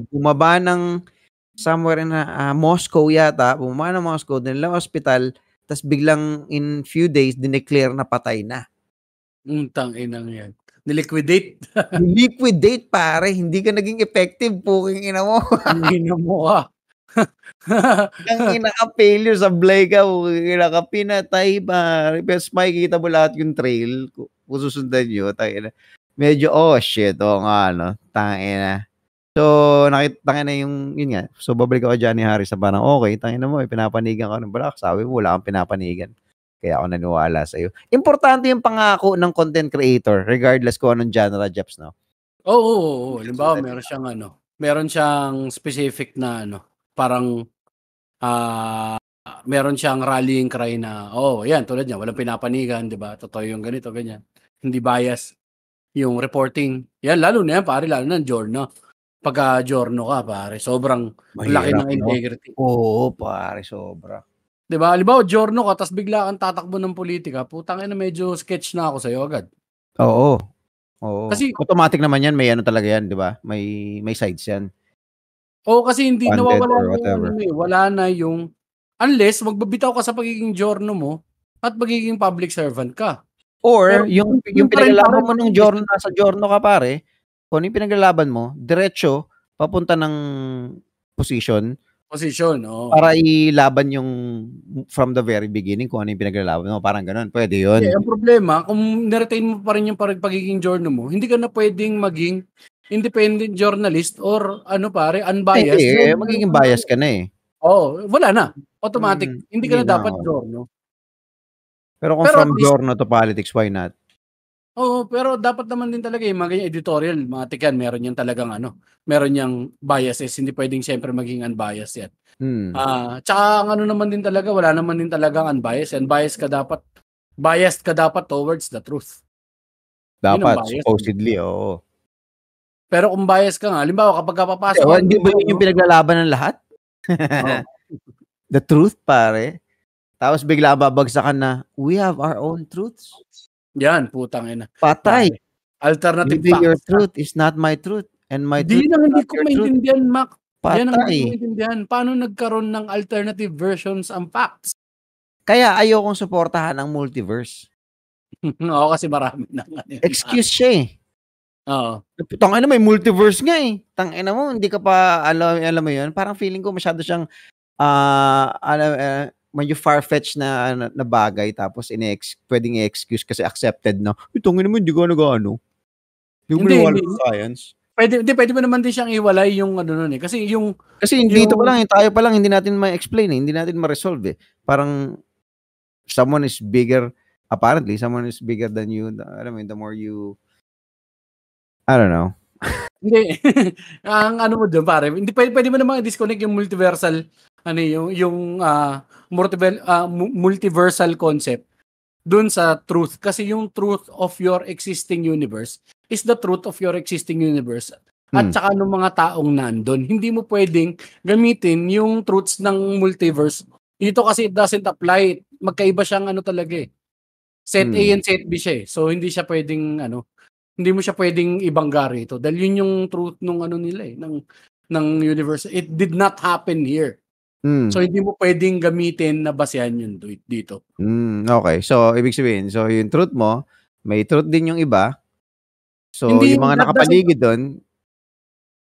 Bumaba ng somewhere in Moscow yata. Bumaba ng Moscow, din lang hospital. Tapos biglang in few days, dineclare na patay na. Tanginang yan. Niliquidate. Liquidate, pare. Hindi ka naging effective. Puking ina mo. Ina mo ka. Ang inaka-failure sa blay ka. Puking ina ka. Pinatay, pare. Pero makikita mo lahat yung trail. Kung susundan nyo, tangina. Medyo, shit. Nga, tangina. So, nakita na yun nga. So, babalik ako Johnny Harris sa parang, okay, tangina mo, pinapanigan ka ng balak. Sabi mo, wala kang pinapanigan. Kaya ako naniwala sa'yo. Importante yung pangako ng content creator, regardless kung anong genre, Jeps, no? Oo. Halimbawa, meron siyang specific na, parang, meron siyang rallying cry na, yan, tulad niya, walang pinapanigan, di ba? Totoo yung ganito, ganyan. Hindi bias yung reporting. Yan, lalo na yan, pare, lalo na Giorno. Pagka Giorno ka, pare, sobrang laki ng integrity. Oo, pare, sobra. Diba? Halimbawa, Giorno ka, tapos bigla kang tatakbo ng politika, putang ina, medyo sketch na ako sa'yo agad. Oo. Oo. Kasi Automatic naman yan, may ano talaga yan, di ba? May sides yan. kasi hindi Wanted nawawala or na yung whatever. wala na yung unless magbabitaw ka sa pagiging giorno mo at magiging public servant ka. Pero Or yung yun pa rin pare pinaglalaban mo nung giorno, nasa giorno ka pare, kung ano yung pinaglalaban mo, diretso papunta ng position oo. para ilaban yung from the very beginning kung ano yung pinaglalaban mo, parang ganun. Pwede yun. Ang problema, kung niretain mo pa rin yung pagiging giorno mo, hindi ka na pwedeng maging independent journalist or pare, unbiased. Hindi, magiging bias ka na eh. Wala na. Automatic. Hindi ka Hindi na dapat giorno. Pero kung Pero from at least, giorno to politics, why not? pero dapat naman din talaga yung mga ganyan editorial, mga tikan, meron yan talagang meron yang biases, hindi pwedeng siyempre maging unbiased yan. Tsaka ang naman din talaga, wala naman din talagang unbiased. Biased ka dapat towards the truth. Dapat, supposedly, oo. Pero kung biased ka nga, halimbawa kapag papasok ka, hindi ba yun yung pinaglalaban ng lahat? The truth, pare. Tapos bigla babagsakan na, we have our own truths. Yan, putang ina. Patay. Alternative Maybe facts. Your truth is not my truth. And my truth is hindi not ko your truth. maintindihan, Mac. Yan ang hindi Patay. ko maintindihan. Paano nagkaroon ng alternative versions ang facts? Kaya ayokong suportahan ang multiverse. Oo, kasi marami na. Excuse siya eh. Oo. Tangina, may multiverse nga eh. Tangina mo, hindi ka pa alam mo yun. Parang feeling ko masyado siyang medyo far-fetched na bagay tapos pwedeng i-excuse kasi accepted na. Tangina mo, hindi ko nag-ano. Hindi science. Pwede mo naman din siyang iwalay yung nun eh. Kasi dito pa lang, tayo pa lang, hindi natin ma-explain eh. Hindi natin ma-resolve eh. Parang someone is bigger, apparently, someone is bigger than you. I mean, the more you, I don't know. Hindi. Ang mo doon, pare, hindi pwede mo namang i-disconnect yung multiversal, yung multiversal concept doon sa truth. Kasi yung truth of your existing universe is the truth of your existing universe. At saka ng mga taong nandun. Hindi mo pwedeng gamitin yung truths ng multiverse. Ito kasi it doesn't apply. Magkaiba siyang talaga eh. Set A and set B siya eh. So hindi siya pwedeng hindi mo siya pwedeng ibangga rito. Dahil yun yung truth nung nila eh. Ng universe. It did not happen here. So hindi mo pwedeng gamitin na basehan yun dito. Okay. So ibig sabihin, so yung truth mo, may truth din yung iba. So Hindi, yung mga nakapaligid doon,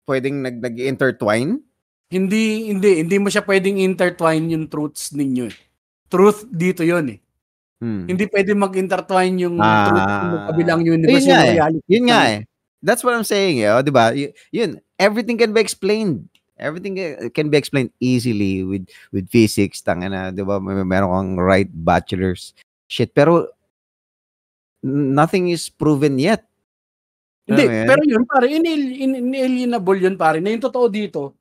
pwedeng nag-intertwine? Hindi mo siya pwedeng intertwine yung truths ninyo eh. Truth dito yun eh. Hindi pwedeng mag-intertwine yung truth ng kabilang universe, yung reality. Yun nga eh. That's what I'm saying eh. Di ba? Yun, everything can be explained. Everything can be explained easily with physics. Tangina, di ba? Meron kang right bachelor's shit. Pero nothing is proven yet. Hindi, pero yun pare, inalienable yun pare. Na yung totoo dito,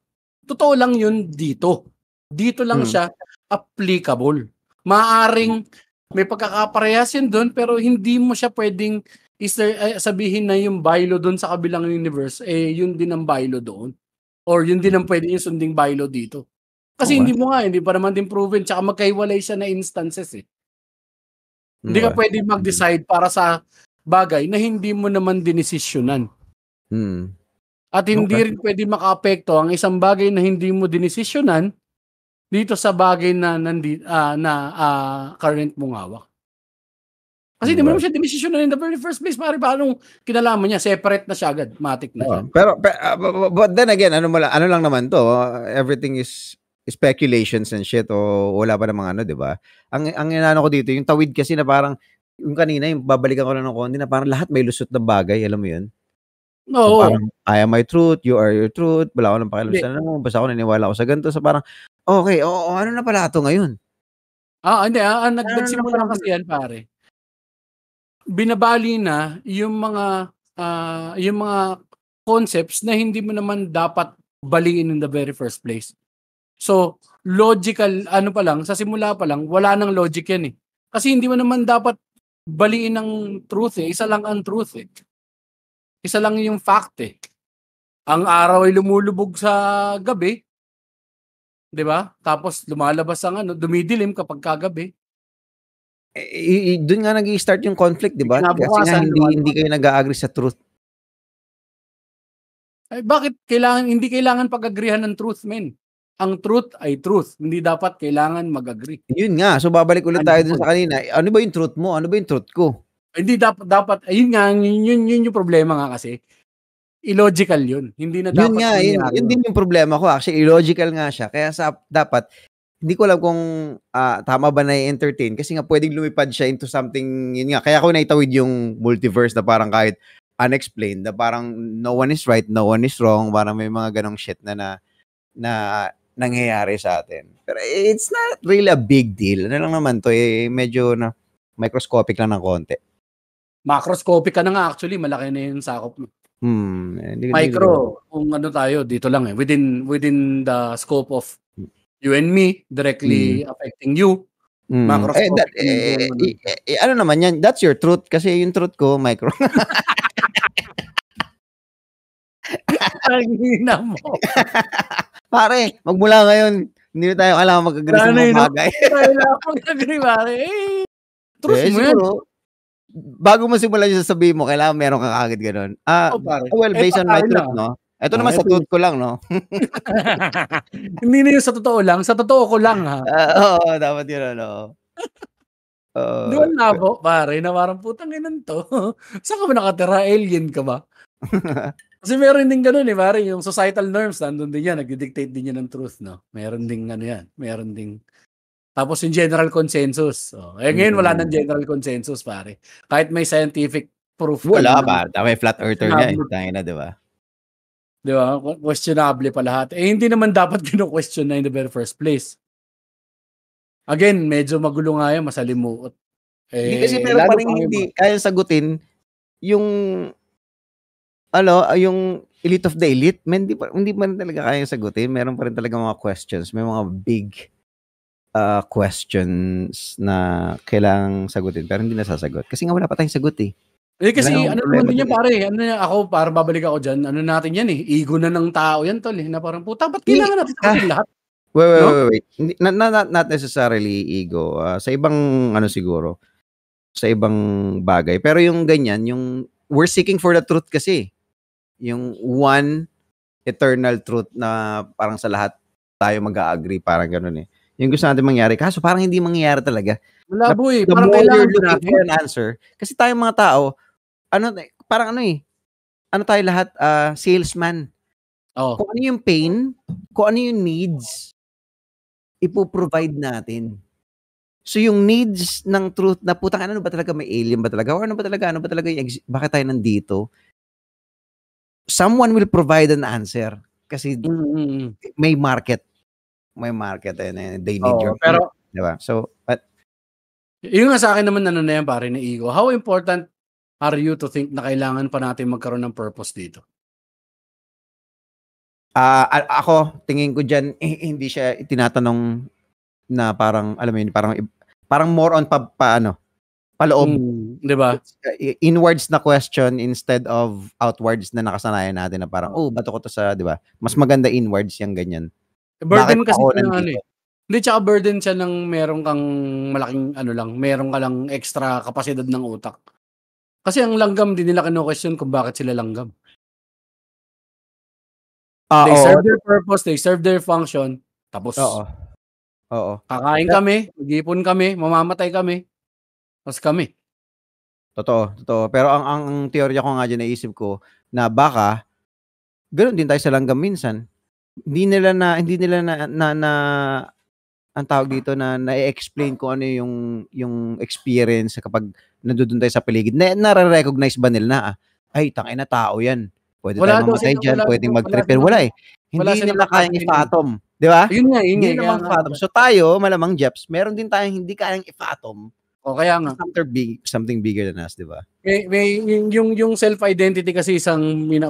totoo lang yun dito. Dito lang siya applicable. Maaring may pagkakaparehas yun doon, pero hindi mo siya pwedeng sabihin na yung bylaw doon sa kabilang universe, yun din ang bylaw doon. Or yun din ang pwede yung sunding bylaw dito. Kasi hindi pa naman din proven, tsaka magkahiwalay siya na instances eh. Hindi ka pwede mag-decide para sa bagay na hindi mo naman dinesisyonan. At hindi rin pwede maka-apekto ang isang bagay na hindi mo dinesisyonan dito sa bagay na current mong hawak. Kasi hindi mo naman siya dinesisyonan in the very first place. Paano kinalaman niya? Separate na siya agad. Matic na siya. Pero but then again, ano lang naman to, everything is speculations and shit o wala pa namang di ba? Ang inano ko dito, yung tawid kasi na parang yung kanina, yung babalikan ko lang ng konti na parang lahat may lusot na bagay, alam mo yun? So parang, I am my truth, you are your truth, wala ko nang pakialam sa mo, basta ako naniniwala ako sa ganito. So parang, okay, ano na pala ito ngayon? Hindi, nagsimula kasi yan, pare. Binabali na yung mga concepts na hindi mo naman dapat baliin in the very first place. So, logical, pa lang, sa simula pa lang, wala nang logic yan eh. Kasi hindi mo naman dapat baliin ng truth eh. Isa lang ang truth eh. Isa lang yung fact eh. Ang araw ay lumulubog sa gabi. 'Di ba? Tapos lumalabas ang dumidilim kapag kagabi. Doon nga nag-i-start yung conflict, di ba? Kasi nga hindi kayo nag-a-agree sa truth. Ay, bakit hindi kailangan pag-agreehan ng truth, men? Ang truth ay truth. Hindi dapat kailangan mag-agree. Yun nga. So, babalik ulit tayo dun sa kanina. Ano ba yung truth mo? Ano ba yung truth ko? Hindi dapat, ayun nga, yun yung problema nga kasi. Illogical yun. Hindi na yun dapat nga, yun din yung problema ko. Actually, illogical nga siya. Kaya dapat, hindi ko alam kung tama ba na i-entertain kasi nga pwedeng lumipad siya into something, yun nga. Kaya ako naitawid yung multiverse na parang kahit unexplained, na parang no one is right, no one is wrong, parang may mga ganong shit na nangyayari sa atin. Pero it's not really a big deal. Ano lang naman to, medyo na microscopic lang ng konti. Macroscopic ka na nga actually, malaki na yung sakop mo. Micro, kung ano tayo, dito lang within the scope of you and me, directly affecting you. Macroscopic. Ano naman yan, that's your truth, kasi yung truth ko, micro. Ang hina mo. Pare, magmula ngayon, hindi na tayo kailangan mag-agree sa mga bagay. Kailangan mag-agree, pare. Truth mo yan. Bago mo simulan yung sasabihin mo, kailangan meron kang agad ganun. Well, based on my truth, no? Ito naman sa truth ko lang, no? Hindi na yung sa totoo lang. Sa totoo ko lang, ha? Oo, dapat yun, ano? Di ba labo, pare, na parang putang inan to. Saan ka ba nakatira? Alien ka ba? Kasi meron din ganun pare, yung societal norms, nandun din yan, nag-dictate din yan ng truth, no? Meron ding yan, meron ding, tapos yung general consensus. Ngayon wala nang general consensus, pare. Kahit may scientific proof. Wala ba? May flat earther nga, tangin na, di ba? Di ba? Questionable pa lahat. Hindi naman dapat kino-question na in the very first place. Again, medyo magulo nga yan, masalimuot. Hindi kasi pero pa rin hindi kaya sagutin yung yung elite of the elite, hindi pa rin talaga kaya sagutin. Meron pa rin talaga mga questions. May mga big questions na kailangang sagutin pero hindi nasasagot. Kasi nga wala pa tayong sagot eh. Kasi ano naman din yan pare, ako para babalik ako dyan, ano natin yan ego na ng tao yan tol na parang puta, ba't kailangan natin sagutin lahat? Wait. Not necessarily ego. Sa ibang siguro, sa ibang bagay. Pero yung ganyan, yung we're seeking for the truth kasi. Yung one eternal truth na parang sa lahat tayo mag-a-agree, parang gano'n eh. Yung gusto natin mangyari, kaso parang hindi mangyayari talaga. Malabo eh. Parang kailangan natin for an answer. Kasi tayong mga tao, parang ano tayo lahat, salesman. Kung ano yung pain, kung ano yung needs, ipoprovide natin. So yung needs ng truth na putang ano ba talaga, may alien ba talaga? O ano ba talaga yung bakit tayo nandito? Someone will provide an answer kasi may market. May market and they need your pero di ba? So, yung nga sa akin naman na yan pare na ego. How important are you to think na kailangan pa natin magkaroon ng purpose dito? Ako, tingin ko dyan, hindi siya tinatanong na parang, alam mo yun, parang more on paloob. Di ba? Inwards na question instead of outwards na nakasanayan natin na parang, bato ko to sa, di ba? Mas maganda inwards yung ganyan. Burden kasi hindi, tsaka burden siya ng meron kang malaking meron ka lang extra kapasidad ng utak. Kasi ang langgam, di nila kino-question kung bakit sila langgam. They serve their purpose, they serve their function, tapos. Oo. Kakain kami, mag-ipon kami, mamamatay kami. Tapos kami. Totoo. Pero ang teorya ko nga dyan, naisip ko, na baka, ganoon din tayo sa langgam minsan. Hindi nila na ang tawag dito na-explain kung ano yung experience kapag nandoon tayo sa paligid. Na-recognize ba nila ay, tangay na tao yan. Pwede tayo mamatay dyan, pwedeng mag-trip. Pero wala eh. Hindi nila kayang i-fathom. Di ba? Yun nga. Hindi naman fathom. So tayo, malamang Jeps, meron din tayong hindi kayang i-fathom. Kaya nga. Something bigger than us, di ba? May yung self-identity kasi isang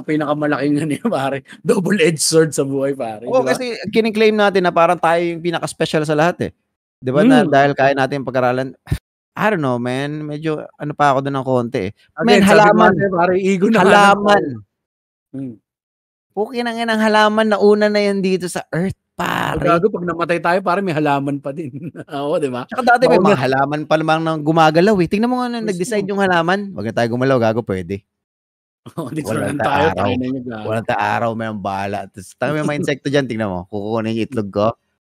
pinakamalaking pare. Double-edged sword sa buhay, pare. Oo, diba? Kasi kiniklaim natin na parang tayo yung pinaka-special sa lahat eh. Di ba? Na dahil kaya natin pag-aralan, I don't know, man. Medyo, pa ako doon ng konti eh. Man, halaman. Pare, ego na halaman. Okay na ng halaman na una na yan dito sa Earth. pare. Gago pag namatay tayo pare may halaman pa din. Oo, 'di ba? Tsaka dati may mga halaman pa namang nang gumagalaw eh. Tingnan mo nga nung nag-decide yung halaman, wag na tayo gumalaw, gago pwede. Dito Walang na tayo, araw. tayo na niyo gago. Walang araw, may bahala. Tapos may mga insekto dyan, tingnan mo. Kukunin yung itlog ko,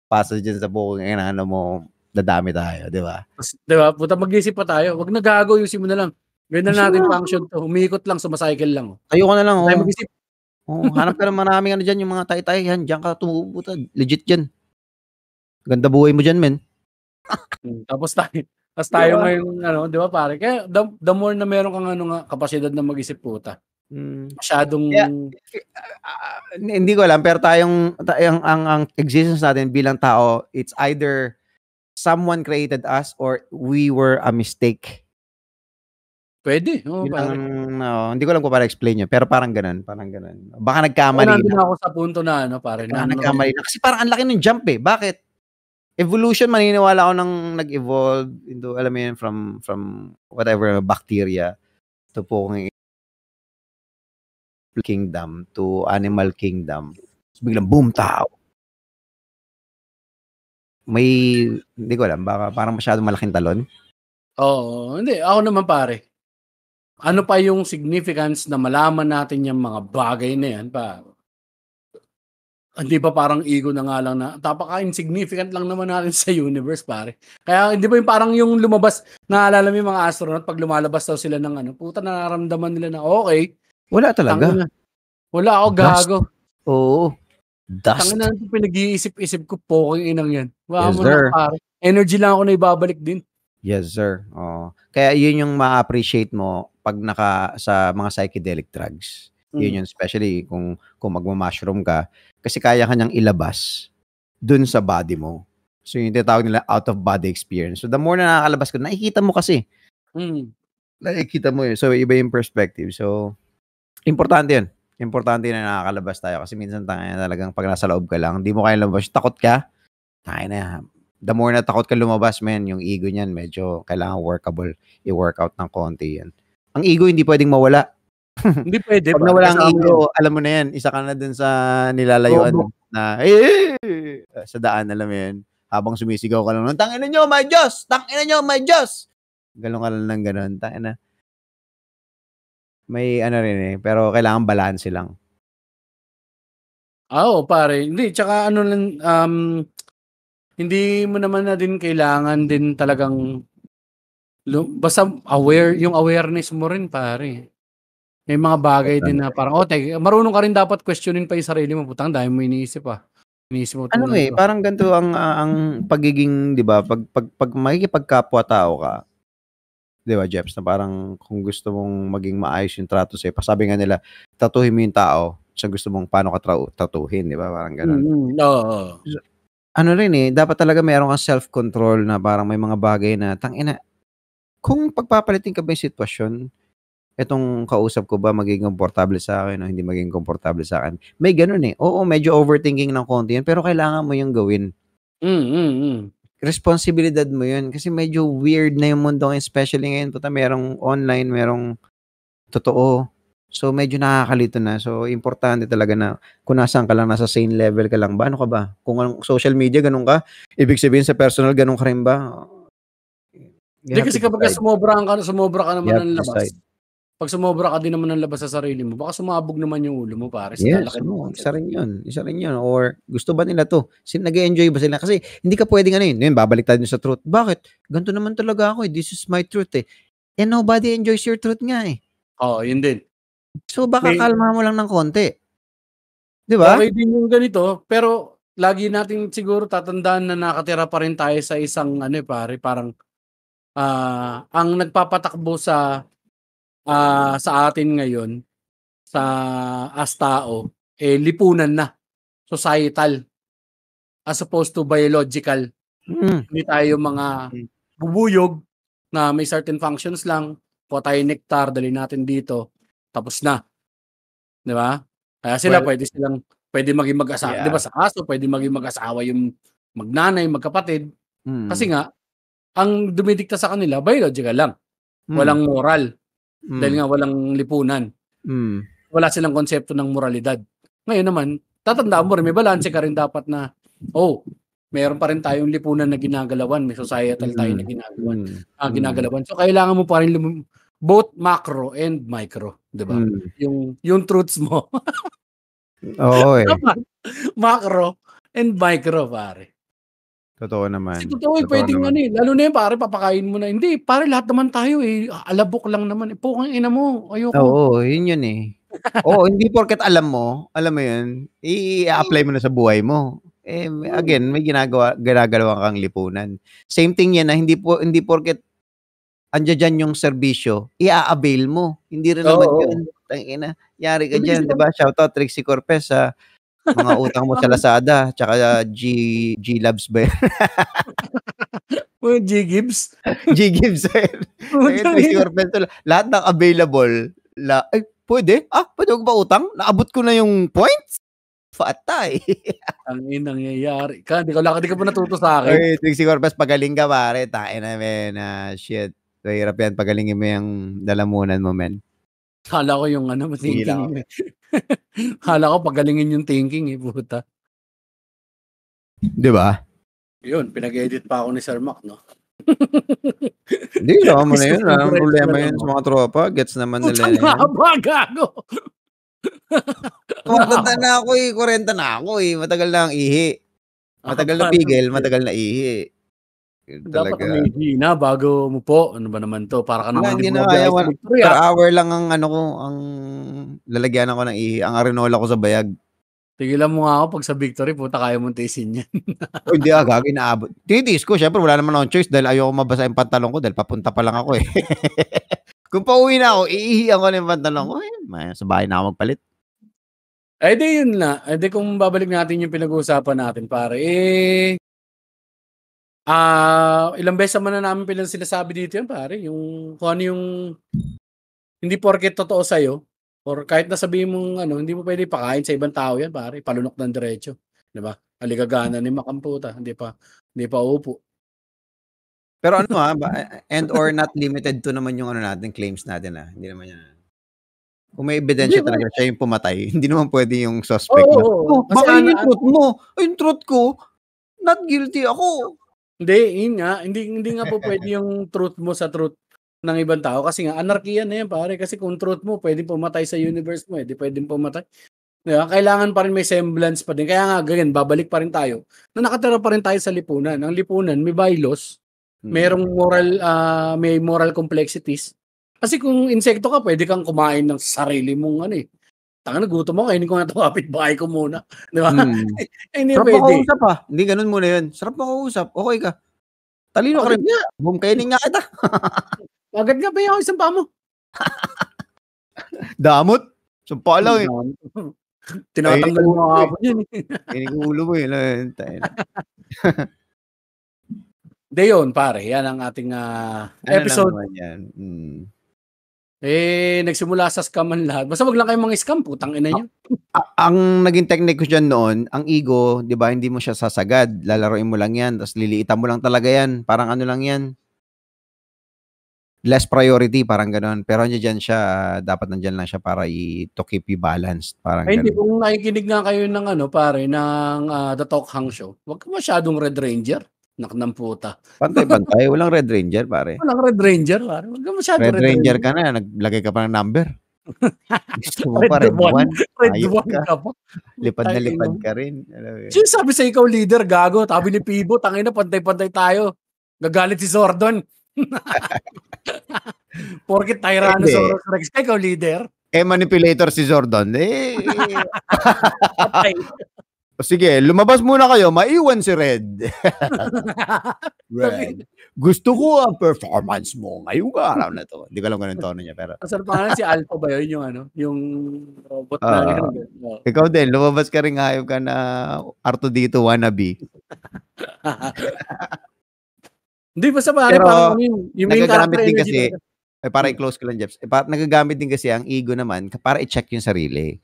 pasa dyan sa buko ng ano mo, dadami tayo, di ba? 'Di ba? Puta mag-isip pa tayo. Wag na gago, ayusin mo na lang. Gawin na natin function to. Umiikot lang, sumacycle lang. Ayoko na lang, Tayo mag-isip. Hanap ka ng maraming ano dyan, yung mga tay-tay, yan, dyan ka tumubuta. Legit dyan. Ganda buhay mo dyan, men. Tapos tayo ngayon, ano, di ba pare? Kaya the more na meron kang ano nga, kapasidad na mag-isip puta. Masyadong... Hindi ko alam, pero ang existence natin bilang tao, it's either someone created us or we were a mistake. Pwede. Pare. Hindi ko alam kung para explain yun, pero parang ganun. Baka nagkamali na. Nandun ako sa punto na, ano, pare. Nagkamali na. Kasi parang ang laki ng jump eh. Bakit? Evolution, maniniwala ako nang nag-evolve into, alam mo yun, from whatever, bacteria to pong kingdom to animal kingdom. So, biglang boom, tao. Hindi ko alam, baka parang masyadong malaking talon. Oo, hindi. Ako naman pare. Ano pa yung significance na malaman natin yung mga bagay na yan pa? Hindi pa parang ego na nga lang na tapaka-insignificant lang naman natin sa universe, pare. Kaya hindi ba yung parang yung lumabas, naalala mo yung mga astronaut pag lumalabas daw sila ng ano, puta nararamdaman nila na okay. Wala talaga. Wala ako gago. Oo. Dust. Tangina na pinag-iisip-isip ko po yung inang yan. Yes, sir. Pare. Energy lang ako na ibabalik din. Yes, sir. Kaya yun yung ma-appreciate mo pag sa mga psychedelic drugs. Yun yung especially kung magma-mushroom ka kasi kaya kanyang ilabas dun sa body mo. So yung tinatawag nila out of body experience. So the more na nakakalabas ka, nakikita mo kasi. Nakikita mo yun. So iba yung perspective. So importante yun. Importante na nakakalabas tayo kasi minsan talagang pag nasa loob ka lang, hindi mo kaya lumabas. Takot ka? Tayo na. The more na takot ka lumabas, men, yung ego niyan medyo kailangan workable. I-workout ng konti yan. Ang ego hindi pwedeng mawala. Hindi pwede. Pag nawala ang ego, alam mo na yan, isa ka na dun sa nilalayuan na, sa daan, alam mo yan, habang sumisigaw ka lang, tangina nyo, my Diyos! Tangina nyo, my Diyos! Galong ka lang ng ganun, tangina. May ano rin eh, pero kailangan balance lang. Oo, pare. Hindi, tsaka ano lang, hindi mo naman na din kailangan din talagang, basta yung awareness mo rin, pare. May mga bagay din na parang, marunong ka rin dapat questionin pa yung sarili mo. Putang, dahil mo iniisip Iniisip mo ano parang ganito ang pagiging, di ba, pag makikipagkapwa-tao ka, di ba, Jeps, na parang kung gusto mong maging maayos yung trato sa'yo, sabi nga nila, tatuhin mo yung tao sa gusto mong paano ka tatuhin, di ba, parang ganun. Oo. Ano rin eh, dapat talaga mayroon kang self-control na parang may mga bagay na, tangina, kung pagpapalitin ka ba yung sitwasyon, etong kausap ko ba magiging komportable sa akin o hindi magiging komportable sa akin. May ganun eh. Oo, medyo overthinking ng konti yan, pero kailangan mo yung gawin. Responsibilidad mo yun kasi medyo weird na yung mundo ngayon, especially ngayon, merong online, merong totoo. So, medyo nakakalito na. So, importante talaga na kung nasaan ka lang, nasa sane level ka lang ba? Ano ka ba? Kung social media, ganun ka, ibig sabihin sa personal, ganun ka rin ba? Hindi kasi kapag sumobra ka naman ng labas. Decide. Pag sumobra ka din naman ng labas sa sarili mo, baka sumabog naman yung ulo mo, pare. Yes, isa rin yun. Or gusto ba nila to? Nag-enjoy ba sila? Kasi hindi ka pwedeng yun, babalik tayo sa truth. Bakit? Ganito naman talaga ako eh. This is my truth eh. And nobody enjoys your truth nga eh. Oo, yun din. So baka kalma mo lang ng konti. Di ba? Okay din yung ganito, pero lagi natin siguro tatandaan na nakatira pa rin tayo sa isang pare, parang ang nagpapatakbo sa atin ngayon sa as tao lipunan na, societal as opposed to biological. Hindi tayo mga bubuyog na may certain functions lang, kuha tayo nectar, dali natin dito, tapos na, di ba? Kaya sila pwede maging mag-asawa, di ba, sa aso pwede maging mag-asawa yung magnanay, magkapatid, kasi nga ang dumidikta sa kanila biological lang, walang moral. Dahil nga walang lipunan. Wala silang konsepto ng moralidad. Ngayon naman, tatandaan mo rin, may balanse ka rin dapat na meron pa rin tayong lipunan na ginagalawan, may societal tayo na ginagalawan. So kailangan mo pa rin both macro and micro, 'di ba? Yung truths mo. Oo Macro and micro, pare. Totoo naman. Kasi totoo pwedeng lalo na yan pare, papakain mo na. Hindi, pare lahat naman tayo alabok lang naman. Pukang ina mo, ayoko. Oo, yun eh. Hindi porket alam mo yun, i-apply mo na sa buhay mo. Again, may ginagawa kang lipunan. Same thing yan na hindi porket andiyan yung serbisyo, i-avail mo. Hindi rin naman yun. Tangina, yari ka dyan, 'di ba? Shoutout Trixie Corpez sa mga utang mo sa Lazada, tsaka G Labs ba yan? G Gibbs? G Gibbs. Trixie Corpez, lahat ng available, pwede? Pwede ko ba utang? Naabot ko na yung points? Patay. Ang nangyayari ka. Di ka pa natuto sa akin. Oy, Trixie Corpez, pagaling ka pare. Tayo na, men. Shit. Hirap yan. Pagalingin mo yung dalamunan mo, men. Hala ko yung thinking. Hala ko pagalingin yung thinking, puta. Di ba? Yun, pinag-edit pa ako ni Sir Mac, no? Hindi, mo na yun. Ang problema yun sa mga tropa. Gets naman nila yan. Gago! Matanda na ako 40 na ako Matagal na ang ihi. Matagal na pigil, matagal na ihi. Dapat may hina bago mo po. Ano ba naman to? Para ka naman hindi na kaya. Per hour lang ang ang lalagyan ako ng ihi. Ang arenola ko sa bayag. Tigilan mo nga ako pag sa Victory, puta kaya mong tiisin yan. Hindi gagawin naabot. Titiis ko, syempre wala naman akong choice dahil ayoko mabasa yung pantalon ko dahil papunta pa lang ako Kung pauwi na ako, iihiyan ko na yung pantalon ko. Sa bahay na ako magpalit. Di yun na. Di kung babalik natin yung pinag-uusapan natin, pare. Ilang beses naman na namin sinasabi dito yan, pare. Yung kung ano yung hindi porket totoo sa'yo or kahit nasabihin mong hindi mo pwede pakain sa ibang tao yan, pare. Palunok ng diretso. Diba? Aligagana ni Makamputa. Hindi pa upo. Pero and or not limited to naman yung natin, claims natin Hindi naman yan. Kung may ebidensya talaga siya yung pumatay, hindi naman pwede yung suspect baka yung truth mo. Yung truth ko, not guilty ako. Hindi, yun nga. Hindi nga po pwede yung truth mo sa truth ng ibang tao. Kasi nga, anarkiya na yan, pare. Kasi kung truth mo, pwede pumatay sa universe mo. Di pwede pumatay. Diba? Kailangan pa rin may semblance pa din. Kaya nga, ganyan, babalik pa rin tayo. Na nakatira pa rin tayo sa lipunan. Ang lipunan, may bylaws. Merong may moral complexities. Kasi kung insekto ka, pwede kang kumain ng sarili mong gutom mo, kainin ko nga ito, kapitbahay ko muna. Di ba? Sarap makausap Hindi ganun muna yun. Sarap makausap. Okay ka. Talino ka rin. Boom, kainin nga kita. Agad nga ba yung isang pa mo? Damot? Sumpa lang Tinatanggal mo hapon yun. Kainin ko ulo mo yun. De yun, pare. Yan ang ating episode. Yan? Nagsimula sa scam lahat. Basta wag lang kayong mga scam, putang ina nyo. Ang naging technique ko dyan noon, ang ego, di ba, hindi mo siya sasagad. Lalaroin mo lang yan, tapos liliitan mo lang talaga yan. Parang lang yan. Less priority, parang gano'n. Pero dyan siya, dapat nandyan lang siya para to keep you balanced. Parang hindi, kung nakikinig nga kayo ng pare, ng The Talk Hang Show, wag ka masyadong Red Ranger. Naknang puta. Pantay-pantay. Walang Red Ranger, pare. Walang Red Ranger, pare. Huwag ka masyadong Red Ranger ka na. Naglagay ka pa ng number. Gusto mo pa, Red 1. Red 1 ka pa. Lipad na lipad ka rin. Sino sabi sa ikaw, leader, gago? Tabi ni Pibo, tangina, pantay-pantay tayo. Gagalit si Zordon. Porkit Tyrannosaurus Rex ka, ikaw, leader. Manipulator si Zordon. Sige, lumabas muna kayo, maiwan si Red. Red. Gusto ko ang performance mo ngayong araw na to. Hindi ko alam ganun tono niya, pero. Asal pa si Alpha ba yun, yung robot na Ikaw din, lumabas ka rin, hayop ka na R2-D2 wannabe. Hindi, basta parang yung main character din kasi, para i-close ko lang, Jeps, nagagamit din kasi ang ego naman para i-check yung sarili.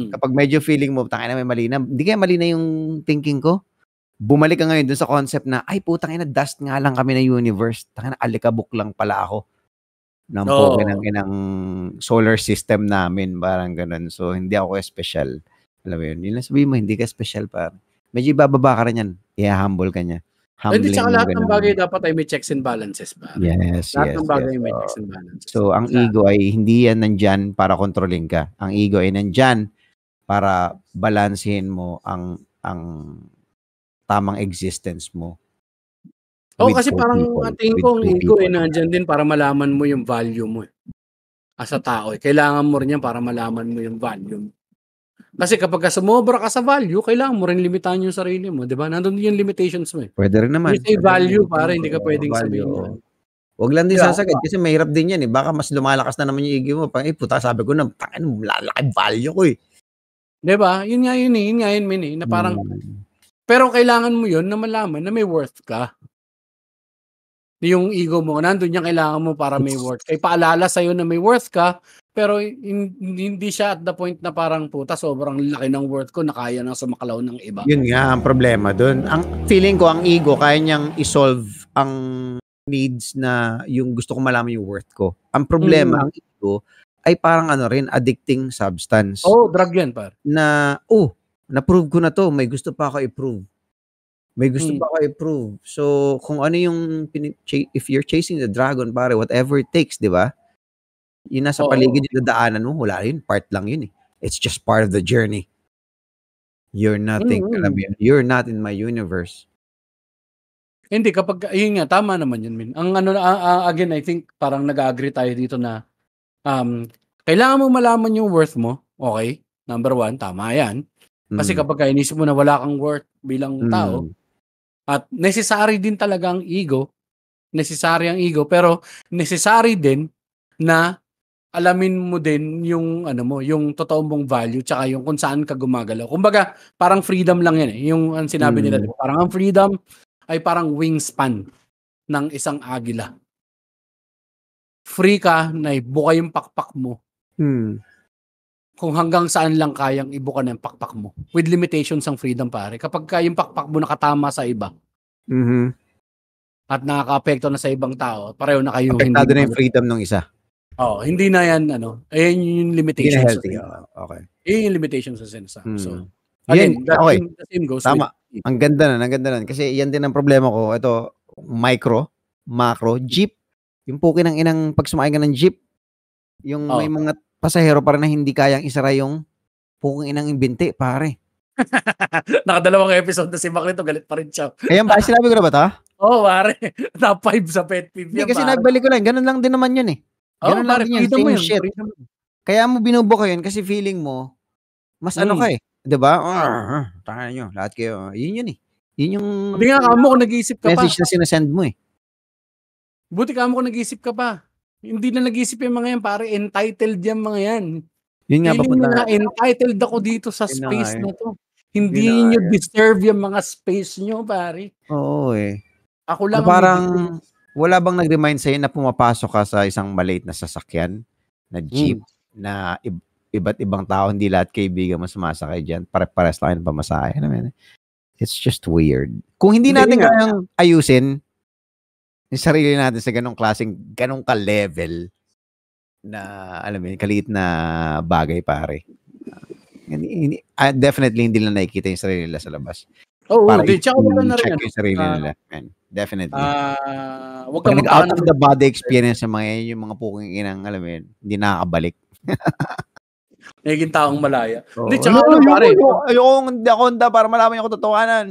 Kapag medyo feeling mo, tangina may mali na, hindi kaya mali na yung thinking ko. Bumalik ka ngayon dun sa concept na, ay putang ina, dust nga lang kami na universe. Tangina, alikabok lang pala ako. Ng solar system namin, parang ganun. So, hindi ako special. Alam mo yun? Yun lang sabihin mo, hindi ka special, par. medyo ibababa ka rin yan. I-humble ka niya. Hindi, Humbling tsaka yung lahat ng ganun. bagay dapat ay may checks and balances, pare. Yes, Lahat yes, ng bagay yes. may checks and balances. So, ang ego ay hindi yan nandyan para kontrolin ka. Ang ego ay nandyan para balansehin mo ang tamang existence mo. Oo, with kasi two parang people, tingin with ko ang two ego people. nandiyan din para malaman mo yung value mo. As a tao, kailangan mo rin yan para malaman mo yung value mo. Kasi kapag sumobra ka sa value, kailangan mo rin limitahan yung sarili mo, 'di ba? Nandun yung limitations mo eh. Pwede rin naman. When you say value, pare, hindi ka pwedeng Value, sabihin oo. na. Huwag lang din Yeah. sasagad kasi mahirap din yan eh. Baka mas lumalakas na naman yung ego mo. Puta, sabi ko na, lalaking value ko eh. 'Di ba? Yun nga yun na parang pero kailangan mo yun na malaman na may worth ka. Yung ego mo, nandun yung kailangan mo para may worth. Kaya paalala sa'yo na may worth ka, pero hindi siya at the point na parang puta, sobrang laki ng worth ko na kaya nang sumaklaw ng iba. Yun nga, ang problema dun. Ang feeling ko, ang ego, kaya niyang isolve ang needs na yung gusto ko malaman yung worth ko. Ang problema, ang ego, ay parang rin, addicting substance. Oh, drug yan, par. Na, na-prove ko na to, may gusto pa ako i-prove. May gusto pa ako i-prove. So, kung ano yung, if you're chasing the dragon, pare, whatever it takes, di ba? Yung nasa paligid yung dadaanan mo, wala yun. Part lang yun eh. It's just part of the journey. You're nothing. Alam mo yun. You're not in my universe. Hindi, kapag, yun nga, tama naman yun, min. Ang again, I think, parang nag-agree tayo dito na, kailangan mo malaman yung worth mo. Okay? Number 1, tama yan. Kasi kapag inisip mo na wala kang worth bilang tao, at necessary din talaga ang ego, pero necessary din na alamin mo din yung yung totoo mong value tsaka yung kung saan ka gumagalaw. Kumbaga, parang freedom lang yan eh. Yung ang sinabi nila, parang ang freedom ay parang wingspan ng isang agila. Free ka na ibuka yung pakpak mo. Kung hanggang saan lang kayang ibuka ng pakpak mo. With limitations ang freedom, pare. Kapag yung pakpak mo nakatama sa iba, at nakaka-apekto na sa ibang tao, pareho na kayo. Apektado na yung freedom ng isa. Hindi na yan, ayan yung limitations. Hindi na healthy. Okay. Yun yung limitations sa sinasabi. So, again, the same goes tama. Ang ganda na. Kasi yan din ang problema ko. Ito, micro, macro, jeep. Yung puki ng inang pag sumakay ka ng jeep, yung may mga pasahero pa rin na hindi kayang isara yung puking inang binti, pare. Nakadalawang episode na si Mac nito, galit pa rin siya. Ayan ba? Sinabi ko na ba ito? Oo, pare. Top 5 sa pet peeve yan, kasi nagbalik ko lang. Ganun lang din naman yun eh. Ganun lang din yan. Same shit. Kaya mo binubo yun kasi feeling mo, mas ka eh. Diba? Tayo nyo. Lahat kayo. Yun eh. Yun yung buti nga kamo kung nag-iisip ka message na sinasend mo eh. Buti kamo kung nag-iisip ka pa. Hindi na nag-iisip yung mga yan, pare. Entitled yan mga yan. Yun nga, papunta. Entitled ako dito sa space na to. Hindi nyo deserve yung mga space nyo, pare. Oo eh. Ako lang parang wala bang nag-remind sa'yo na pumapasok ka sa isang maliit na sasakyan, na jeep, na iba't ibang tao, hindi lahat kaibigan mo sumasakay dyan, pare-pares lang yung pamasahe. It's just weird. Kung hindi natin kayang ayusin yung sarili natin sa ganong ka-level na, alam mo, kaliit na bagay, pare. Definitely hindi nila nakikita yung sarili nila sa labas. Para tsaka wala na rin yung sarili nila. Definitely. Wag kang out of the body experience yung mga puking inang, alam mo yun, hindi nakakabalik. Naging taong malaya. Hindi, tsaka pare. Hindi ako handa para malaman yung katotohanan.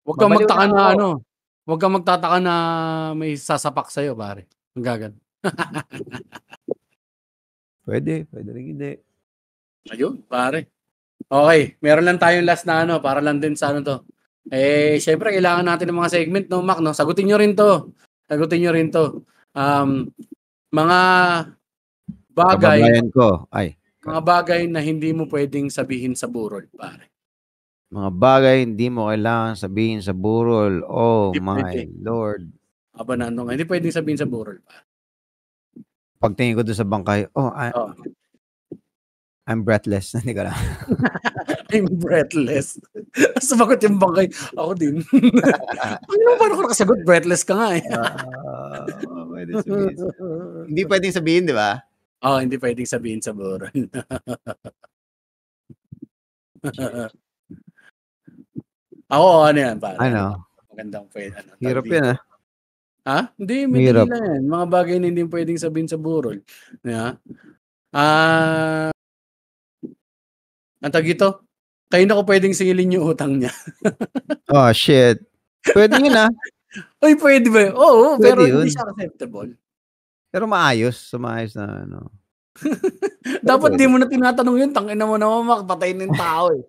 Wag kang magtaka na wag kang magtataka na may sasapak sa'yo, pare. Ang gagan. Pwede rin hindi. Ayun, pare. Okay, meron lang tayong last na para lang din sa to. Syempre kailangan natin ng mga segment, no, Mac, no? Sagutin nyo rin to. Mga bagay. Mga bagay na hindi mo pwedeng sabihin sa burol, pare. Mga bagay hindi mo kailangan sabihin sa burol. Oh hindi my pwede. Lord. Hindi pwedeng sabihin sa burol, pare. Pagtingin ko doon sa bangkay, I'm breathless. Hindi ka lang. I'm breathless. Sumagot yung bangkay. Ako din. Paano ko nakasagot? Breathless ka nga eh. Pwede sabihin. Hindi pwedeng sabihin, di ba? Hindi pwedeng sabihin sa burol. Ako, ano yan, pare? Ano? Magandang pwede. Hirap yan, Ha? Hindi, may dali Hirap. lang yan. Mga bagay na hindi pwedeng sabihin sa burol. Ang tag ito, kayo na ko pwedeng singilin yung utang niya. Oh, shit. Pwede yun, Uy, pwede ba? Oo, Pwede pero yun. hindi siya acceptable. Pero maayos na ano. Dapat pwede. di mo na tinatanong yun. Tangina mo naman, makapatay ng tao eh.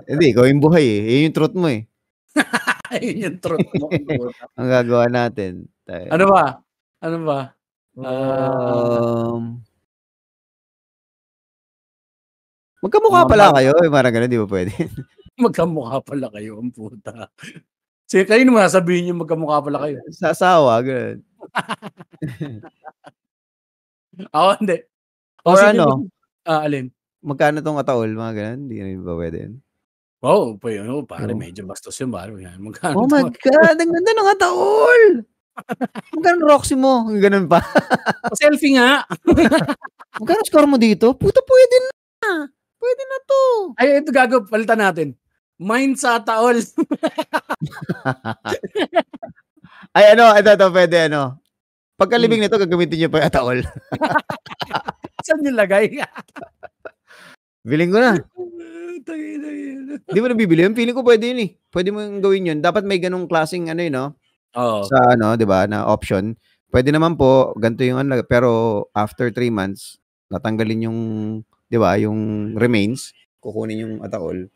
Hindi, ikaw yung buhay eh. Yun yung truth mo eh. Yun yung truth mo. Ang gagawa natin. Ano ba? Magkamukha pala kayo. Parang gano'n, di ba pwede? Magkamukha pala kayo, ang puta. Sige, kayo naman sabihin nyo magkamukha pala kayo. Sa asawa, gano'n. Ako, hindi. Or ano? Alin? Magkano tong ataol? Mga gano'n? Hindi rin ba pwede yun? Wow, pare, medyo bastos yun, pare. Oh my God, ang ganda ng ataol! Magkano Roxy mo? Ganun pa. Selfie nga. Magkano score mo dito? Puta, pwede na. Pwede na to. Ay, ito palitan natin. Mine sa taol. Ay, ito, pwede, Pagkalibing nito, gagamitin niyo pa yung ataol. Saan yung lagay? Biling ko na. Di mo na bibili yun? Feeling ko pwede yun eh. Pwede mo gawin yun. Dapat may ganung klaseng sa di ba, na option. Pwede naman po, ganito yung pero after 3 months, natanggalin yung, di ba, yung remains, kukunin yung ataol,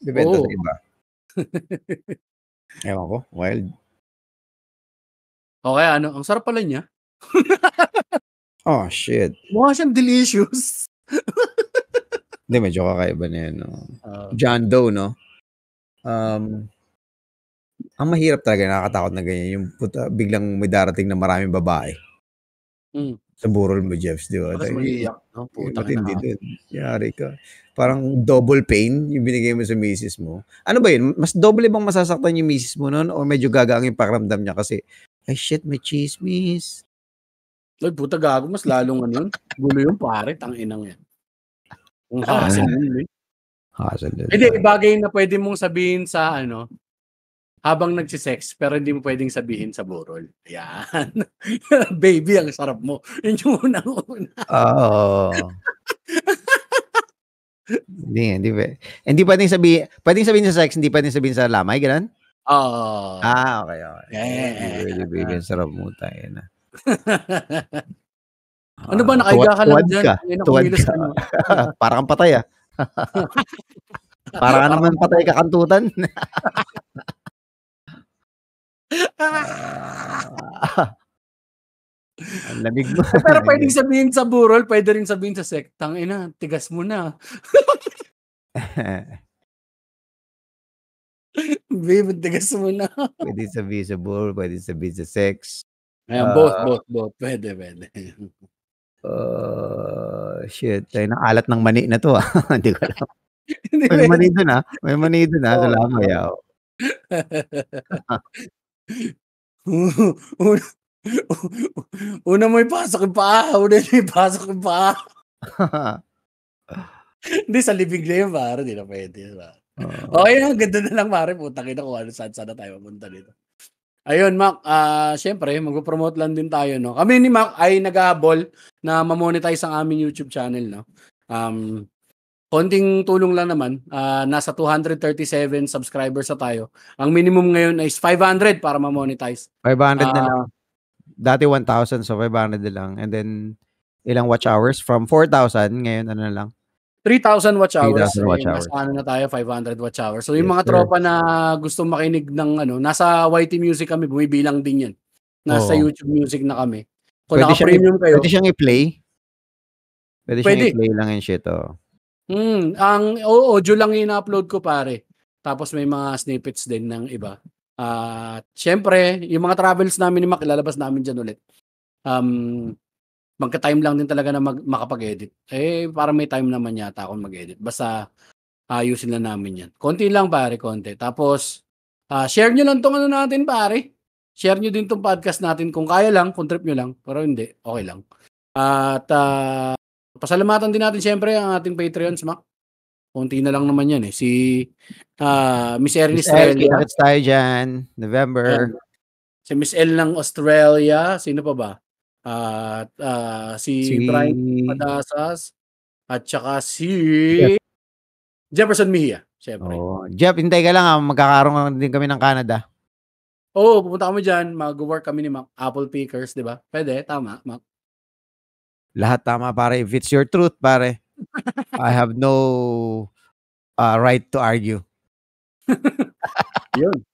bibenta sa iba. Ewan ko, wild. Okay, ang sarap pala niya. Oh, shit. Mukha siyang delicious. Hindi, medyo kakaiba na yan. John Doe, ang mahirap talaga, nakakatakot na ganyan. Yung biglang may darating na maraming babae. Sa burol mo, Jeffs, di ba? Tapos mag-iiyak. Matindi din. Yari ka. Parang double pain yung binigay mo sa misis mo. Ano ba yun? Mas double bang masasaktan yung misis mo noon o medyo gagaang yung pakiramdam niya kasi, ay shit, may chismis. Ay, puta gago. Mas lalong yun. Gulo yung pare. Tanginang yan. Ang hassle yun eh. Hassle yun. Hindi, bagay na pwede mong sabihin sa habang nagsisex, pero hindi mo pwedeng sabihin sa burol. Yan. Baby, ang sarap mo. Yun yung unang-una. Oo. Hindi pwedeng sabihin sa sex, hindi pwedeng sabihin sa lamay, ganun? Oo. Okay. Baby, ang sarap mo tayo na. Ano ba, nakaiga ka lang dyan? Tuwad ka. Para kang patay Para ka naman patay kakantutan. Ang lamig mo. Pero pwedeng sabihin sa burol, pwede rin sabihin sa sex, tangina, tigas mo na. Babe, tigas mo na. Pwede sabihin sa burol, pwede sabihin sa sex. Ayan, both. Pwede. Shit. Tayo ng alat ng mani na to. Hindi ko alam. May mani dun May mani dun sa lamay. Una mo ipasok yung paa. Hindi, sa libig na yun, pare. Hindi na pwede. Okay, ang ganda na lang, pare. Putang ina ko, saan na tayo mapunta dito. Ayun, Mac, syempre, mag-promote lang din tayo, no? Kami ni Mac ay nag-aabol na ma-monetize ang aming YouTube channel, no? Konting tulong lang naman. Nasa 237 subscribers na tayo. Ang minimum ngayon is 500 para ma-monetize. 500 na lang. Dati 1,000, so 500 na lang. And then, ilang watch hours? From 4,000, ngayon ano na lang? 3,000 watch hours. 3,000 watch hours. Nasa na tayo, 500 watch hours. So yung mga tropa na gusto makinig ng nasa YT Music kami, bumibilang din yan. Nasa YouTube Music na kami. Kung naka-premium kayo. Pwede siyang i-play? Pwede siyang i-play lang yung shit, Ang audio lang yung upload ko, pare. Tapos may mga snippets din ng iba. Siyempre, yung mga travels namin ni Mac, ilalabas namin dyan ulit. Magka-time lang din talaga na makapag-edit. Para may time naman yata akong mag-edit. Basta ayusin lang namin yan. Konti lang, pare, konti. Tapos, share nyo lang tong natin, pare. Share nyo din tong podcast natin kung kaya lang, kung trip nyo lang. Pero hindi, okay lang. At pasalamatan din natin siyempre ang ating Patreons, Mac. Konti na lang naman yan eh. Si Miss Erin Miss L, Estrella. kita tayo dyan. November. Ayan. Si Miss L ng Australia. Sino pa ba? At si Brian Padasas. At saka si Jefferson Mejia. Siyempre. Oh, Jeff, hintay ka lang magkakaroon din kami ng Canada. Oo, pupunta kami dyan. Mag-work kami ni Mac. Apple Pickers, di ba? Pwede, tama, Mac. Lahat tama, pare. If it's your truth, pare. I have no right to argue. Yun.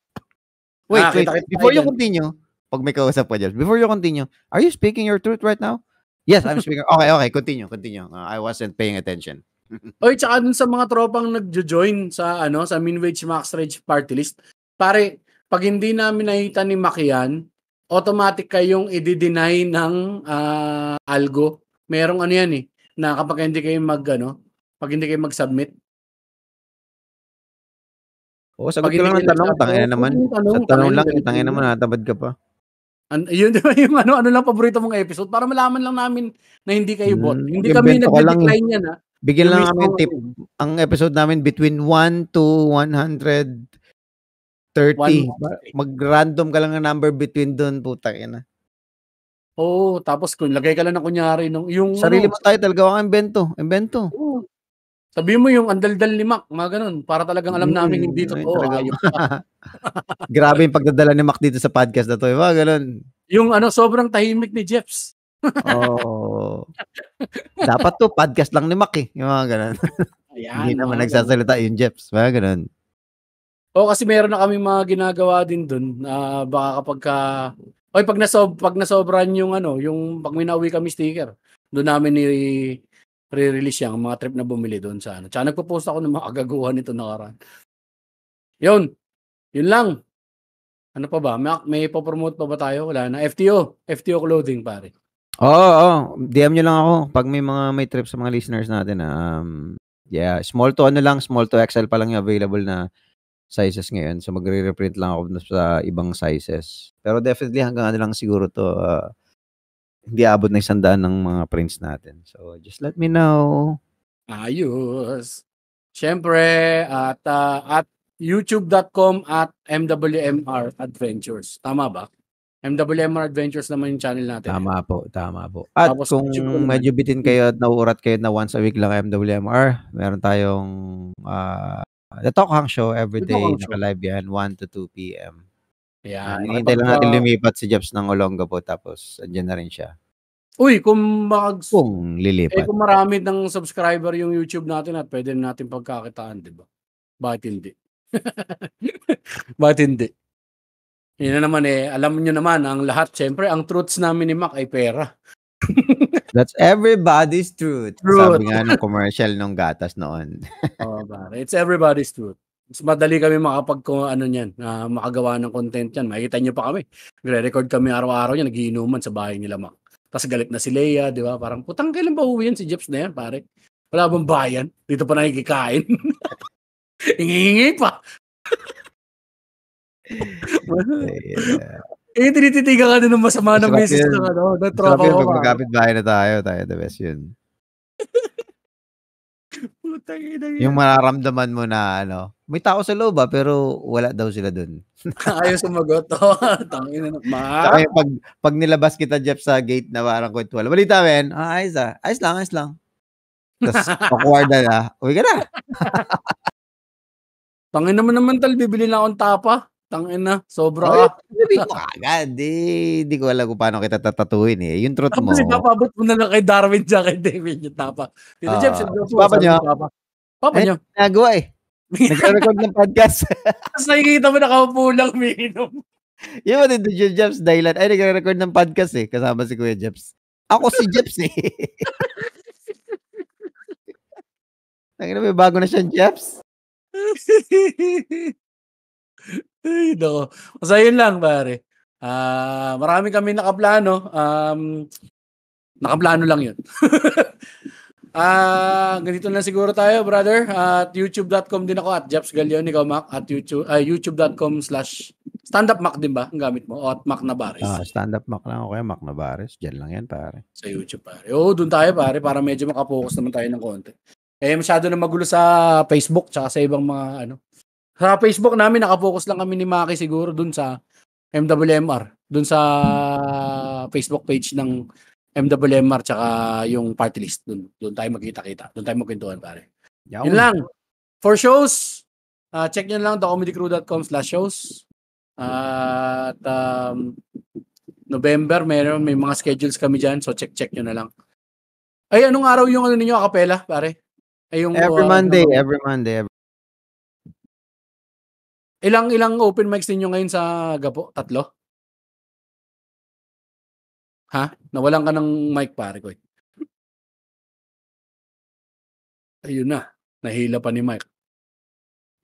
Wait. Before you continue, pag may kausap pa dyan, before you continue, are you speaking your truth right now? Yes, I'm speaking. Okay. Continue. I wasn't paying attention. Oy, tsaka dun sa mga tropang nagjo-join sa sa Minwage Max Rage Party List, pare, pag hindi namin nakita ni Mac yan, automatic kayong i-deny ng algo. Merong yan eh, na kapag hindi kayo pag hindi kayo mag-submit. Sagot ka lang ng tanong, tangina naman. Sa tanong lang, tangina naman, natabad ka pa. Yun diba yung ano lang paborito mong episode para malaman lang namin na hindi kayo bot. Hindi kami nag-decline yan ha. Bigyan lang kami tip. Ang episode namin between 1 to 130. Mag-random ka lang ng number between doon, putang ina. Oo, tapos kung lagay ka lang ng kunyari yung sarili mo title, gawa kang invento. Oo. Sabihin mo yung andaldal ni Mac, mga ganun, para talagang alam namin hindi totoo. Grabe yung pagdadala ni Mac dito sa podcast na to, mga ganun. Yung sobrang tahimik ni Jeps. Dapat to podcast lang ni Mac eh, yung mga ganun. Hindi naman nagsasalita yung Jeps, mga ganun. Kasi meron na kami mga ginagawa din dun. Baka pag nasobran yung yung pag may nauwi kami sticker, doon namin re-release yung mga trip na bumili doon sa Tsaka nagpo-post ako ng mga agaguhan nito nakaraan. Yun lang. Ano pa ba? May ipopromote pa ba tayo? Wala na. FTO clothing, pare. Oo. DM nyo lang ako pag may trip sa mga listeners natin. Small to XL pa lang yung available na sizes ngayon. So magre-reprint lang ako sa ibang sizes. Pero definitely hanggang lang siguro to hindi abot na 100 ng mga prints natin. So just let me know. Ayos. Siyempre at youtube.com at MWMR Adventures. Tama ba? MWMR Adventures naman yung channel natin. Tama po. At tapos, kung medyo bitin kayo at nauurat kayo na once a week lang MWMR, meron tayong The Talk Hang Show everyday, naka-live yan, 1 to 2 p.m. Yan. Hinihintay lang natin lumipat si Jeps ng Olonga po, tapos andyan na rin siya. Uy, kung lilipat. Kung marami ng subscriber yung YouTube natin at pwede natin pagkakitaan, di ba? Bakit hindi? Bakit hindi? Yun na naman alam nyo naman, ang lahat, syempre, ang truths namin ni Mac ay pera. That's everybody's truth. Sabi nga ng commercial nung gatas noon. It's everybody's truth. Mas madali kami makagawa ng content yan. Makikita nyo pa kami. Nagre-record kami araw-araw yan, nagiinuman sa bahay nila Mac. Tapos galit na si Leia, di ba? Parang, putang kailan ba uwi yan si Jeps na yan, pare? Wala bang bayan? Dito pa nakikikain. Hingi-hingi pa. Tinititigan ka din ng masama ng message ng tropa ko. Pag magkapit bahay na tayo the best yun. Yung mararamdaman mo na may tao sa loob pero wala daw sila dun. Ayaw sumagot. Tangina na. Pag nilabas kita, Jeff, sa gate na parang kwentwala. Balita, men. Ayos lang. Tapos awkward na. Uwi ka na. Tangina naman tal, bibili lang akong tapa. Tangina, sobra. Sabi ko agad. Di ko alam kung paano kita tatatuhin Yung truth mo. Tapos ipapabot mo na lang kay Darwin dyan, kay David yung tapa. Dito, Jeff, Papa niyo. Nagawa Nag-record ng podcast. Tapos nakikita mo nakaupo lang, umiinom. Yung matindi si Jeps dahilan. Ay, nag-record ng podcast kasama si Kuya Jeps. Ako si Jeps May bago na siyang Jeps. Ay, no. So, yun lang, pare. Marami kami nakaplano. Nakaplano lang yun. Ganito na siguro tayo, brother. At youtube.com din ako at Jeps Galion, ikaw Mac, at youtube.com/standupmac din ba ang gamit mo? O at Mac Navarez. Stand-up Mac lang ako, Mac Navarez. Diyan lang yan, pare. Sa YouTube, pare. Doon tayo, pare, para medyo makapokus naman tayo ng konti. Masyado na magulo sa Facebook tsaka sa ibang mga ano. Sa Facebook namin, nakapokus lang kami ni Maki siguro dun sa MWMR. Dun sa Facebook page ng MWMR tsaka yung party list. Dun tayo magkita-kita. Dun tayo magkwentuhan, pare. Yun lang. For shows, check nyo lang thecomedycrew.com/shows. At November, may mga schedules kami dyan. So check nyo na lang. Ay, anong araw yung ano ninyo, acapella, pare? Ay, yung, every Monday. Ilang open mics ninyo ngayon sa Gapo? 3? Ha? Nawalan ka ng mic, pare ko. Ayun na. Nahila pa ni Mike.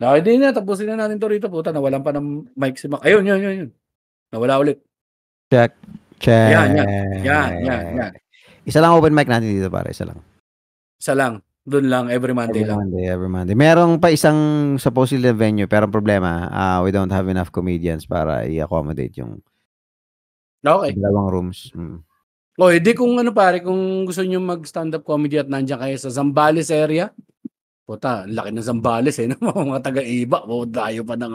Hindi na. Tapusin na natin to rito. Puta, nawalan pa ng mic si Mike. Ayun. Nawala ulit. Check. Yan. Isa lang open mic natin dito, pare. Isa lang. Doon lang, every Monday. Every Monday. Merong pa isang supposedly venue, pero ang problema, we don't have enough comedians para i-accommodate yung dalawang rooms. Hindi kung ano, pare, kung gusto niyo mag-stand-up comedy at nandiyan kayo sa Zambales area, puta, laki ng Zambales mga taga-iba. Dayo pa ng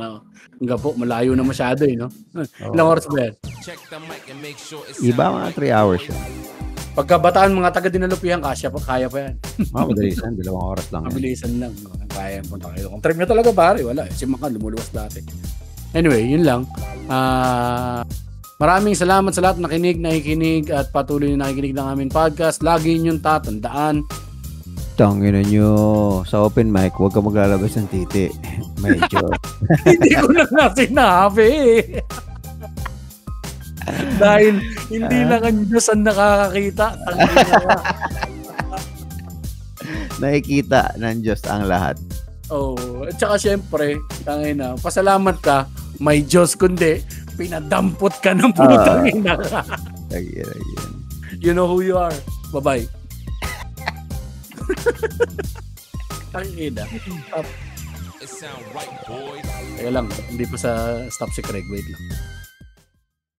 Gapo, malayo na masyado no? Ilang oras ba yan? Iba mga 3 hours yun. Pagkabataan, mga taga-Dinalupihan, kaya pa yan. Mabilisan, 2 oras lang. Mabilisan lang. Kaya punta kayo. Kung trip nyo talaga, pare, wala. Si Maka, lumuluwas dati. Anyway, yun lang. Maraming salamat sa lahat nakikinig at patuloy na nakikinig ng aming podcast. Lagi nyo tatandaan. Tangina nyo, sa open mic, huwag ka maglalabas ng titi. Medyo. Hindi ko na nga sinabi dahil hindi lang ang Diyos ang nakakakita. Nakikita ng Diyos ang lahat. At saka syempre, tangina, pasalamat ka, may Diyos, kundi pinadampot ka ng putang ina ka. You know who you are. Bye-bye. Tangina. Teka lang, hindi pa sa stop si Craig. Wait lang.